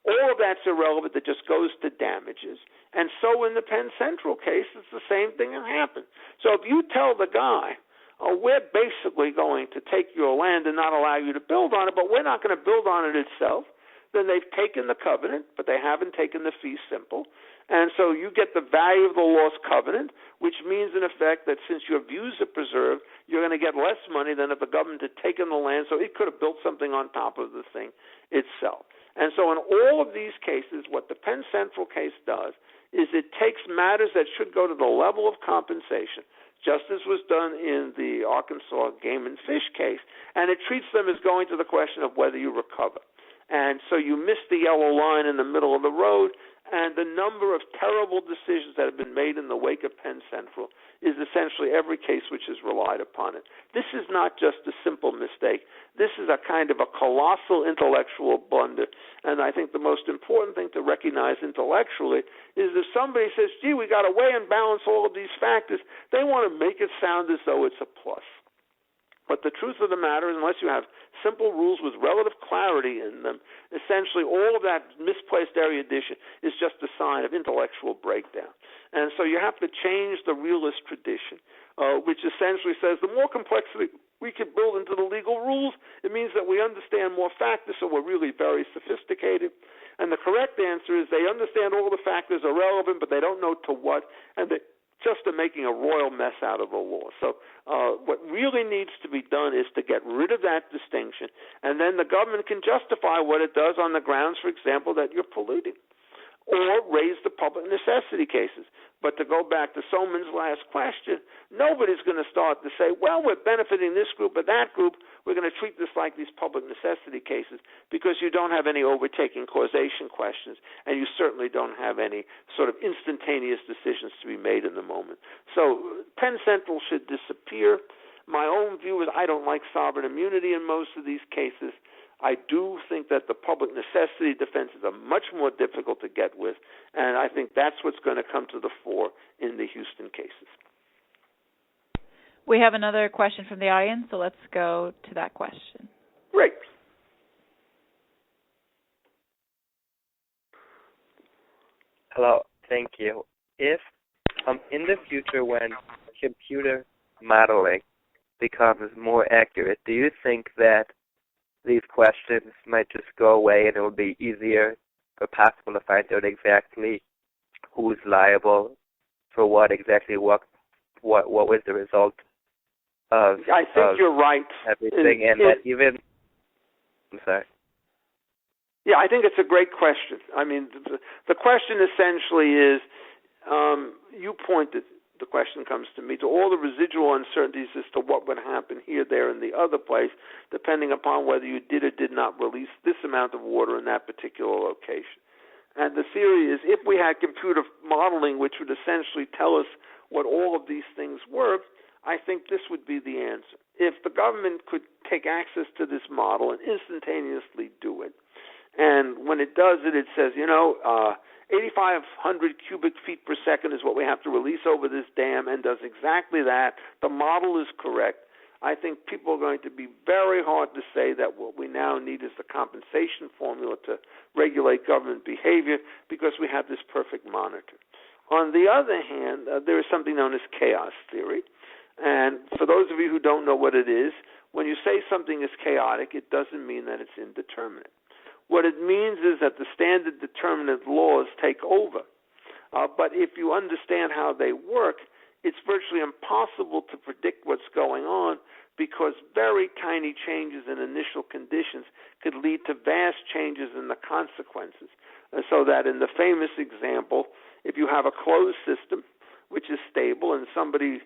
all of that's irrelevant. That just goes to damages. And so in the Penn Central case, it's the same thing that happened. So if you tell the guy, we're basically going to take your land and not allow you to build on it, but we're not going to build on it itself, then they've taken the covenant, but they haven't taken the fee simple. And so you get the value of the lost covenant, which means, in effect, that since your views are preserved, you're going to get less money than if the government had taken the land, so it could have built something on top of the thing itself. And so in all of these cases, what the Penn Central case does is it takes matters that should go to the level of compensation, just as was done in the Arkansas game and fish case, and it treats them as going to the question of whether you recover. And so you miss the yellow line in the middle of the road, and the number of terrible decisions that have been made in the wake of Penn Central is essentially every case which has relied upon it. This is not just a simple mistake. This is a kind of a colossal intellectual blunder, and I think the most important thing to recognize intellectually is if somebody says, gee, we got to weigh and balance all of these factors, they want to make it sound as though it's a plus. But the truth of the matter is, unless you have simple rules with relative clarity in them, essentially all of that misplaced erudition is just a sign of intellectual breakdown. And so you have to change the realist tradition, which essentially says the more complexity we can build into the legal rules, it means that we understand more factors, so we're really very sophisticated. And the correct answer is they understand all the factors are relevant, but they don't know to what, and they just are making a royal mess out of the law. So what really needs to be done is to get rid of that distinction, and then the government can justify what it does on the grounds, for example, that you're polluting, or raise the public necessity cases. But to go back to Soman's last question, nobody's going to start to say, well, we're benefiting this group or that group. We're going to treat this like these public necessity cases, because you don't have any overtaking causation questions, and you certainly don't have any sort of instantaneous decisions to be made in the moment. So Penn Central should disappear. My own view is I don't like sovereign immunity in most of these cases. I do think that the public necessity defenses are much more difficult to get with, and I think that's what's going to come to the fore in the Houston cases. We have another question from the audience, so let's go to that question. Great. Hello, thank you. If in the future when computer modeling becomes more accurate, do you think that these questions might just go away and it will be easier or possible to find out exactly who's liable for what exactly what was the result of I think you're right. Everything that even I'm sorry. Yeah, I think it's a great question. I mean, the question essentially is, you pointed, the question comes to me, to all the residual uncertainties as to what would happen here, there, and the other place, depending upon whether you did or did not release this amount of water in that particular location. And the theory is, if we had computer modeling which would essentially tell us what all of these things were, I think this would be the answer. If the government could take access to this model and instantaneously do it, and when it does it, it says, 8,500 cubic feet per second is what we have to release over this dam, and does exactly that. The model is correct. I think people are going to be very hard to say that what we now need is the compensation formula to regulate government behavior, because we have this perfect monitor. On the other hand, there is something known as chaos theory. And for those of you who don't know what it is, when you say something is chaotic, it doesn't mean that it's indeterminate. What it means is that the standard determinant laws take over. But if you understand how they work, it's virtually impossible to predict what's going on because very tiny changes in initial conditions could lead to vast changes in the consequences. So that in the famous example, if you have a closed system, which is stable, and somebody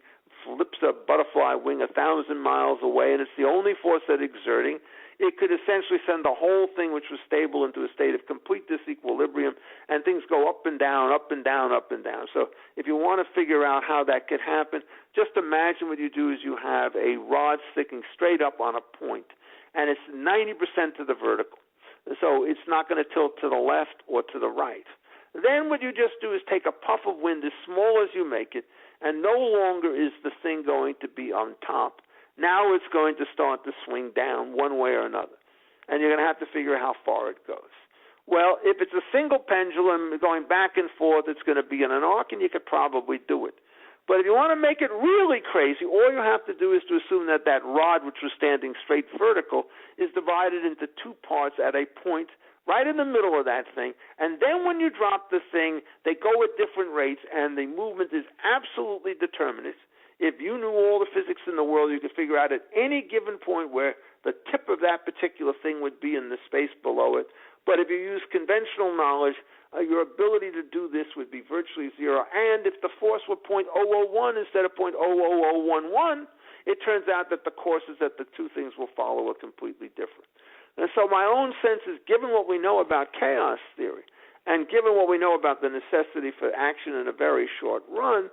flips a butterfly wing 1,000 miles away, and it's the only force that's exerting, it could essentially send the whole thing, which was stable, into a state of complete disequilibrium, and things go up and down, up and down, up and down. So if you want to figure out how that could happen, just imagine what you do is you have a rod sticking straight up on a point, and it's 90% to the vertical. So it's not going to tilt to the left or to the right. Then what you just do is take a puff of wind as small as you make it, and no longer is the thing going to be on top. Now it's going to start to swing down one way or another, and you're going to have to figure out how far it goes. Well, if it's a single pendulum going back and forth, it's going to be in an arc, and you could probably do it. But if you want to make it really crazy, all you have to do is to assume that that rod, which was standing straight vertical, is divided into two parts at a point right in the middle of that thing. And then when you drop the thing, they go at different rates, and the movement is absolutely determinate. If you knew all the physics in the world, you could figure out at any given point where the tip of that particular thing would be in the space below it. But if you use conventional knowledge, your ability to do this would be virtually zero. And if the force were 0.001 instead of 0.00011, it turns out that the courses that the two things will follow are completely different. And so my own sense is, given what we know about chaos theory, and given what we know about the necessity for action in a very short run,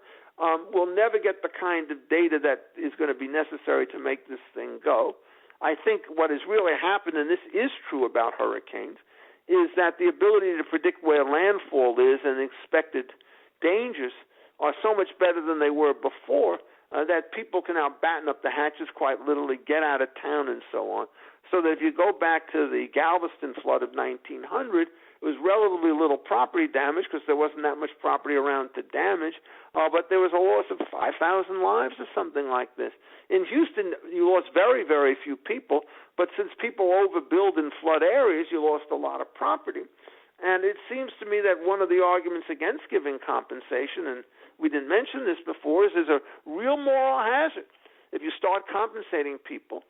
we'll never get the kind of data that is going to be necessary to make this thing go. I think what has really happened, and this is true about hurricanes, is that the ability to predict where landfall is and expected dangers are so much better than they were before that people can now batten up the hatches quite literally, get out of town and so on. So that if you go back to the Galveston flood of 1900, it was relatively little property damage because there wasn't that much property around to damage, but there was a loss of 5,000 lives or something like this. In Houston, you lost very, very few people, but since people overbuild in flood areas, you lost a lot of property. And it seems to me that one of the arguments against giving compensation, and we didn't mention this before, is there's a real moral hazard. If you start compensating people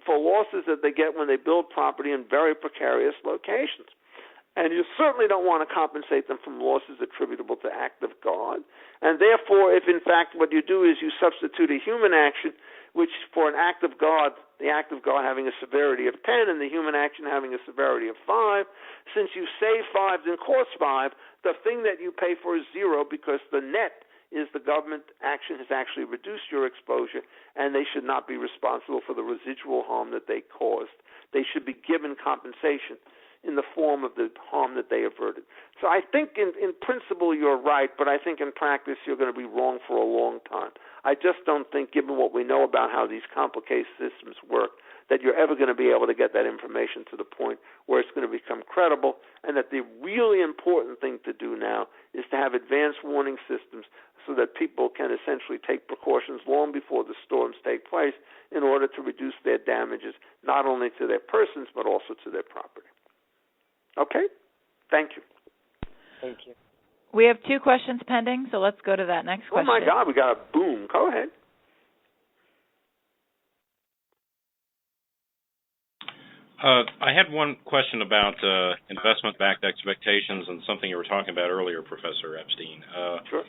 for losses that they get when they build property in very precarious locations. And you certainly don't want to compensate them from losses attributable to act of God. And therefore, if in fact what you do is you substitute a human action, which for an act of God, the act of God having a severity of 10 and the human action having a severity of 5, since you save 5 and cost 5, the thing that you pay for is 0 because the net is the government action has actually reduced your exposure, and they should not be responsible for the residual harm that they caused. They should be given compensation in the form of the harm that they averted. So I think in principle you're right, but I think in practice you're going to be wrong for a long time. I just don't think, given what we know about how these complicated systems work, that you're ever going to be able to get that information to the point where it's going to become credible, and that the really important thing to do now is to have advanced warning systems so that people can essentially take precautions long before the storms take place in order to reduce their damages, not only to their persons but also to their property. Okay? Thank you. Thank you. We have 2 questions pending, so let's go to that next question. Oh, my God, we got a boom. Go ahead. I had one question about investment-backed expectations and something you were talking about earlier, Professor Epstein. Sure.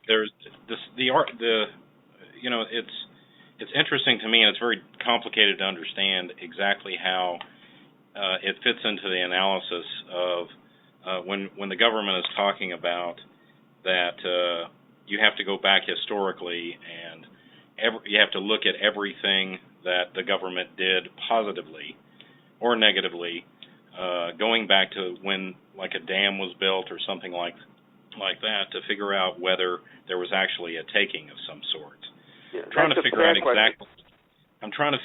There's this, it's interesting to me, and it's very complicated to understand exactly how it fits into the analysis of when the government is talking about that you have to go back historically and you have to look at everything that the government did positively or negatively, going back to when like a dam was built or something like that to figure out whether there was actually a taking of some sort. Yeah, I'm trying to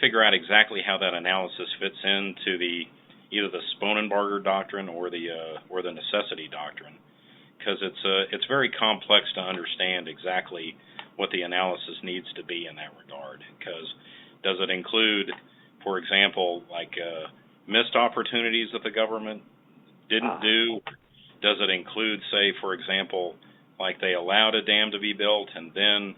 figure out exactly how that analysis fits into either the Sponenbarger doctrine or the necessity doctrine, because it's very complex to understand exactly what the analysis needs to be in that regard. Because does it include, for example, like missed opportunities that the government didn't do? Does it include, say, for example, like they allowed a dam to be built and then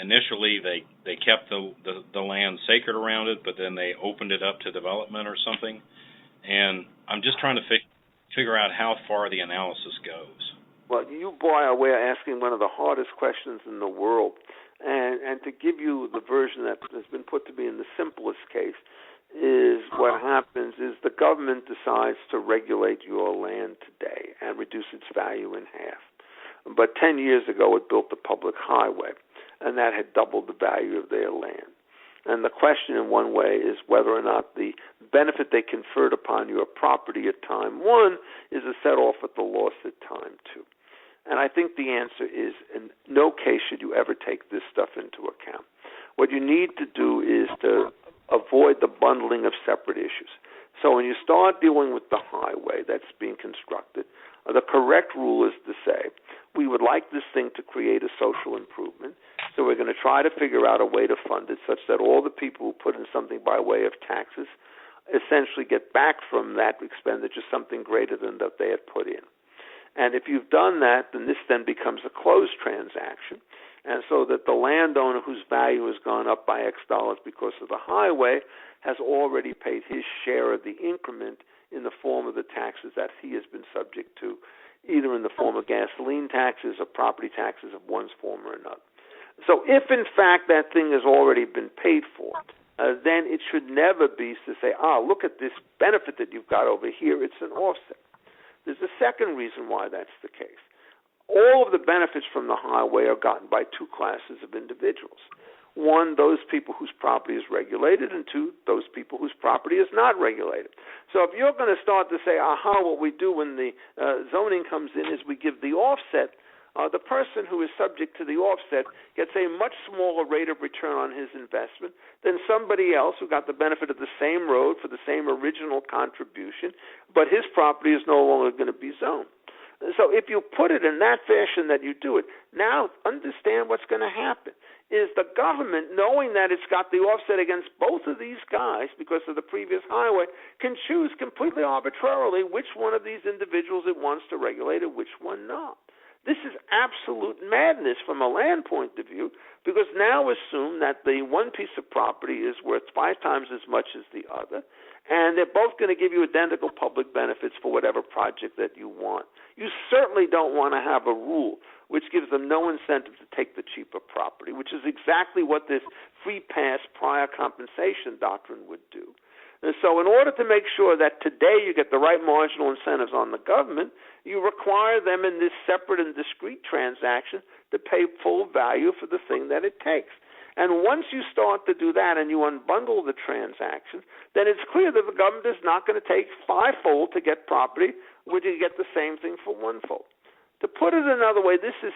initially they kept the land sacred around it, but then they opened it up to development or something. And I'm just trying to figure out how far the analysis goes. Well, you, boy, are asking one of the hardest questions in the world. And to give you the version that has been put to be in the simplest case is what happens is the government decides to regulate your land today and reduce its value in half. But 10 years ago, it built the public highway, and that had doubled the value of their land. And the question in one way is whether or not the benefit they conferred upon your property at time one is a set-off at the loss at time two. And I think the answer is in no case should you ever take this stuff into account. What you need to do is to avoid the bundling of separate issues. So when you start dealing with the highway that's being constructed, the correct rule is to say, we would like this thing to create a social improvement, so we're going to try to figure out a way to fund it such that all the people who put in something by way of taxes essentially get back from that expenditure something greater than that they had put in. And if you've done that, then this then becomes a closed transaction, and so that the landowner whose value has gone up by X dollars because of the highway has already paid his share of the increment in the form of the taxes that he has been subject to, either in the form of gasoline taxes or property taxes of one form or another. So if, in fact, that thing has already been paid for, then it should never be to say, look at this benefit that you've got over here, it's an offset. There's a second reason why that's the case. All of the benefits from the highway are gotten by two classes of individuals. One, those people whose property is regulated, and two, those people whose property is not regulated. So if you're going to start to say, what we do when the zoning comes in is we give the offset, the person who is subject to the offset gets a much smaller rate of return on his investment than somebody else who got the benefit of the same road for the same original contribution, but his property is no longer going to be zoned. So if you put it in that fashion that you do it, now understand what's going to happen is the government, knowing that it's got the offset against both of these guys because of the previous highway, can choose completely arbitrarily which one of these individuals it wants to regulate and which one not. This is absolute madness from a land point of view, because now assume that the one piece of property is worth 5 times as much as the other, and they're both going to give you identical public benefits for whatever project that you want. You certainly don't want to have a rule which gives them no incentive to take the cheaper property, which is exactly what this free pass prior compensation doctrine would do. And so in order to make sure that today you get the right marginal incentives on the government, you require them in this separate and discrete transaction to pay full value for the thing that it takes. And once you start to do that and you unbundle the transaction, then it's clear that the government is not going to take 5-fold to get property, where you get the same thing for 1-fold. To put it another way, this is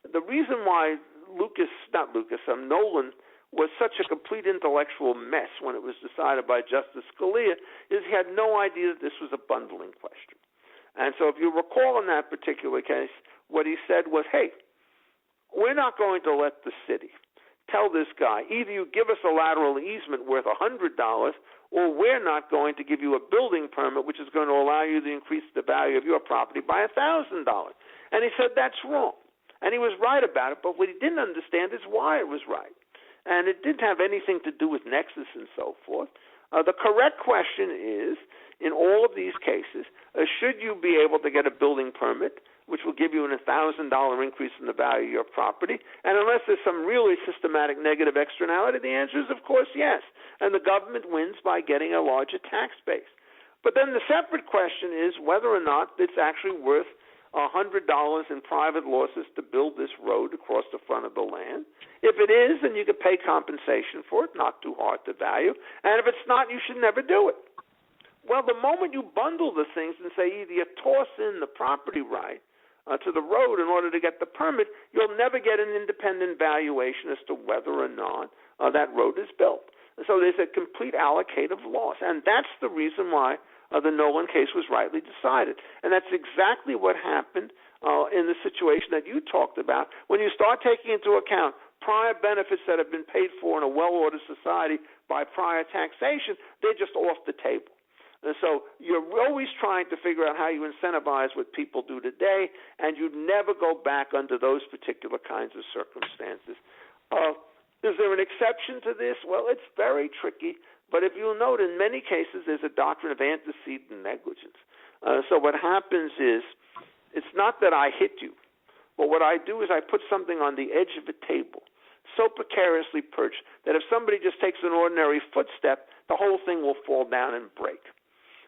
the reason why Nolan was such a complete intellectual mess when it was decided by Justice Scalia, is he had no idea that this was a bundling question. And so if you recall in that particular case, what he said was, hey, we're not going to let the city tell this guy, either you give us a lateral easement worth $100 or we're not going to give you a building permit which is going to allow you to increase the value of your property by $1,000. And he said that's wrong. And he was right about it, but what he didn't understand is why it was right. And it didn't have anything to do with nexus and so forth. The correct question is, in all of these cases, should you be able to get a building permit, which will give you an $1,000 increase in the value of your property? And unless there's some really systematic negative externality, the answer is, of course, yes. And the government wins by getting a larger tax base. But then the separate question is whether or not it's actually worth $100 in private losses to build this road across the front of the land. If it is, then you could pay compensation for it, not too hard to value. And if it's not, you should never do it. Well, the moment you bundle the things and say either you toss in the property right to the road in order to get the permit, you'll never get an independent valuation as to whether or not that road is built. So there's a complete allocative loss. And that's the reason why the Nolan case was rightly decided. And that's exactly what happened in the situation that you talked about. When you start taking into account prior benefits that have been paid for in a well-ordered society by prior taxation, they're just off the table. And so you're always trying to figure out how you incentivize what people do today, and you never go back under those particular kinds of circumstances. Is there an exception to this? Well, it's very tricky, but if you'll note, in many cases, there's a doctrine of antecedent negligence. So what happens is, it's not that I hit you, but what I do is I put something on the edge of a table, so precariously perched that if somebody just takes an ordinary footstep, the whole thing will fall down and break.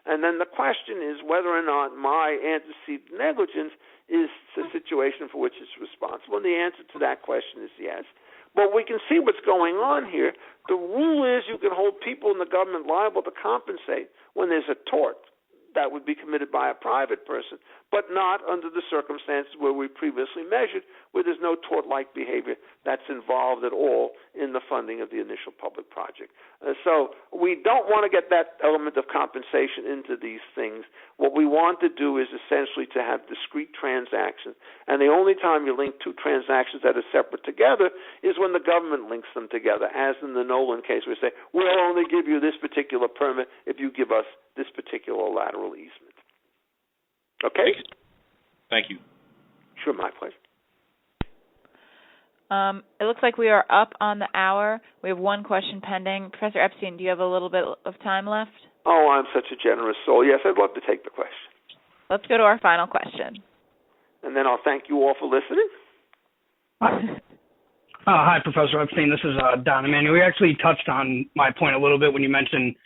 And then the question is whether or not my antecedent negligence is the situation for which it's responsible. And the answer to that question is yes. But we can see what's going on here. The rule is you can hold people in the government liable to compensate when there's a tort that would be committed by a private person, but not under the circumstances where we previously measured, where there's no tort-like behavior that's involved at all in the funding of the initial public project. So we don't want to get that element of compensation into these things. What we want to do is essentially to have discrete transactions, and the only time you link two transactions that are separate together is when the government links them together, as in the Nolan case, where we say, we'll only give you this particular permit if you give us this particular lateral easement. Okay? Thank you. Sure, my pleasure. It looks like we are up on the hour. We have one question pending. Professor Epstein, do you have a little bit of time left? Oh, I'm such a generous soul. Yes, I'd love to take the question. Let's go to our final question. And then I'll thank you all for listening. Hi, Professor Epstein. This is Don Emanuel. We actually touched on my point a little bit when you mentioned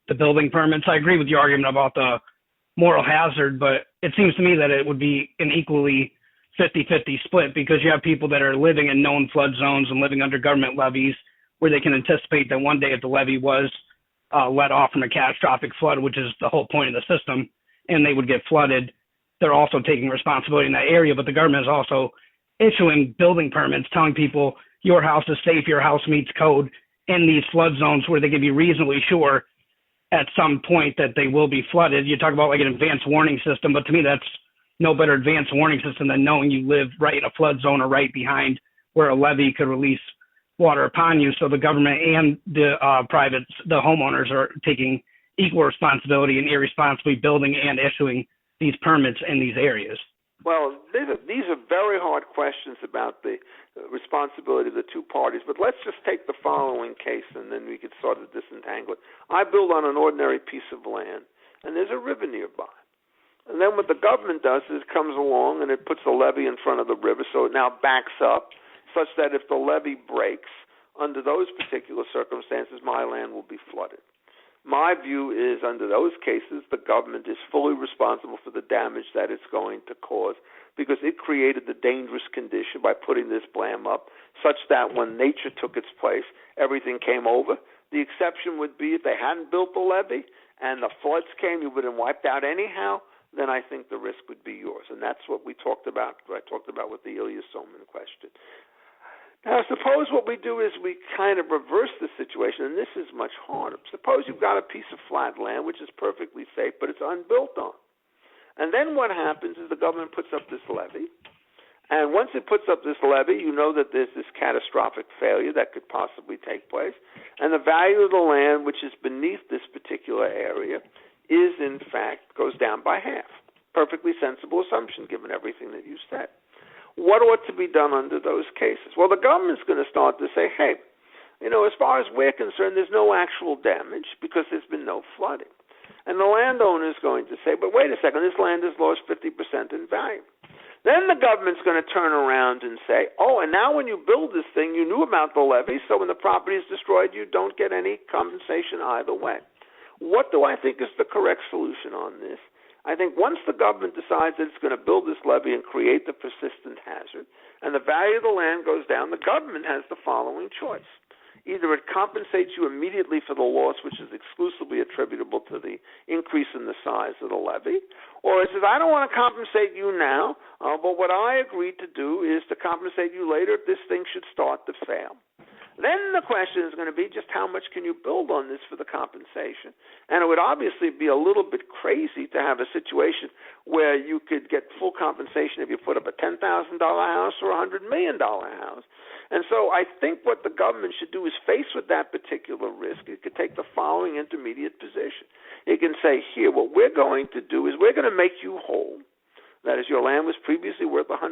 the building permits. I agree with your argument about the moral hazard, but it seems to me that it would be an equally 50-50 split, because you have people that are living in known flood zones and living under government levees where they can anticipate that one day if the levee was let off from a catastrophic flood, which is the whole point of the system, and they would get flooded, they're also taking responsibility in that area. But the government is also issuing building permits telling people your house is safe, your house meets code in these flood zones where they can be reasonably sure at some point that they will be flooded. You talk about like an advanced warning system, but to me that's no better advanced warning system than knowing you live right in a flood zone or right behind where a levee could release water upon you. So the government and the the homeowners are taking equal responsibility in irresponsibly building and issuing these permits in these areas. Well, these are very hard questions about the responsibility of the two parties, but let's just take the following case and then we could sort of disentangle it. I build on an ordinary piece of land, and there's a river nearby. And then what the government does is it comes along and it puts a levee in front of the river, so it now backs up such that if the levee breaks, under those particular circumstances, my land will be flooded. My view is, under those cases, the government is fully responsible for the damage that it's going to cause, because it created the dangerous condition by putting this blame up, such that when nature took its place, everything came over. The exception would be if they hadn't built the levee and the floods came, you would have wiped out anyhow, then I think the risk would be yours. And that's what I talked about with the Ilya Soman question. Now, suppose what we do is we kind of reverse the situation, and this is much harder. Suppose you've got a piece of flat land which is perfectly safe, but it's unbuilt on. And then what happens is the government puts up this levee, and once it puts up this levee, you know that there's this catastrophic failure that could possibly take place, and the value of the land which is beneath this particular area is, in fact, goes down by half. Perfectly sensible assumption given everything that you said. What ought to be done under those cases? Well, the government's going to start to say, hey, as far as we're concerned, there's no actual damage because there's been no flooding. And the landowner is going to say, but wait a second, this land has lost 50% in value. Then the government's going to turn around and say, oh, and now when you build this thing, you knew about the levee, so when the property is destroyed, you don't get any compensation either way. What do I think is the correct solution on this? I think once the government decides that it's going to build this levee and create the persistent hazard, and the value of the land goes down, the government has the following choice. Either it compensates you immediately for the loss, which is exclusively attributable to the increase in the size of the levee, or it says, I don't want to compensate you now, but what I agreed to do is to compensate you later if this thing should start to fail. Then the question is going to be just how much can you build on this for the compensation? And it would obviously be a little bit crazy to have a situation where you could get full compensation if you put up a $10,000 house or a $100 million house. And so I think what the government should do is, faced with that particular risk, it could take the following intermediate position. It can say, here, what we're going to do is we're going to make you whole. That is, your land was previously worth $100,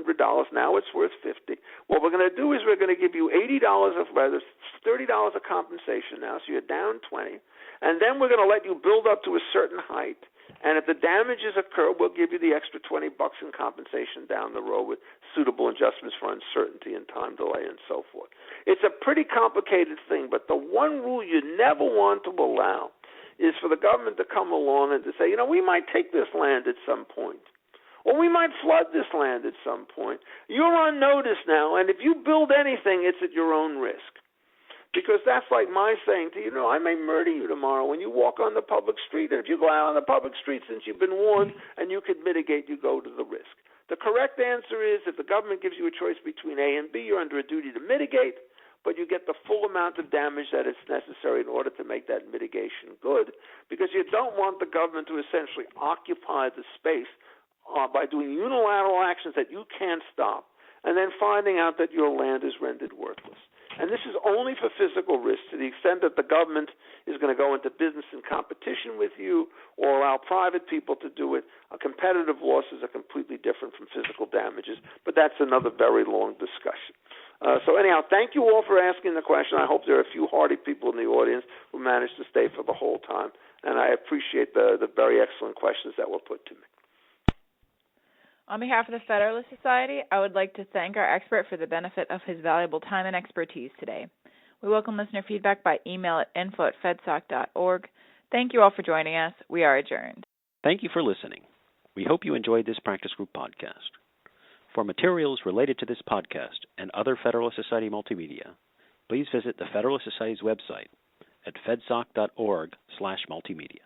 now it's worth $50. What we're going to do is we're going to give you $80 of $30 of compensation now, so you're down $20, and then we're going to let you build up to a certain height. And if the damages occur, we'll give you the extra $20 in compensation down the road with suitable adjustments for uncertainty and time delay and so forth. It's a pretty complicated thing, but the one rule you never want to allow is for the government to come along and to say, we might take this land at some point, or we might flood this land at some point. You're on notice now, and if you build anything, it's at your own risk. Because that's like my saying to you, I may murder you tomorrow when you walk on the public street. And if you go out on the public street since you've been warned and you could mitigate, you go to the risk. The correct answer is if the government gives you a choice between A and B, you're under a duty to mitigate, but you get the full amount of damage that is necessary in order to make that mitigation good, because you don't want the government to essentially occupy the space by doing unilateral actions that you can't stop, and then finding out that your land is rendered worthless. And this is only for physical risk. To the extent that the government is going to go into business and competition with you or allow private people to do it, competitive losses are completely different from physical damages, but that's another very long discussion. So anyhow, thank you all for asking the question. I hope there are a few hardy people in the audience who managed to stay for the whole time, and I appreciate the very excellent questions that were put to me. On behalf of the Federalist Society, I would like to thank our expert for the benefit of his valuable time and expertise today. We welcome listener feedback by email at info@fedsoc.org. Thank you all for joining us. We are adjourned. Thank you for listening. We hope you enjoyed this practice group podcast. For materials related to this podcast and other Federalist Society multimedia, please visit the Federalist Society's website at fedsoc.org/multimedia.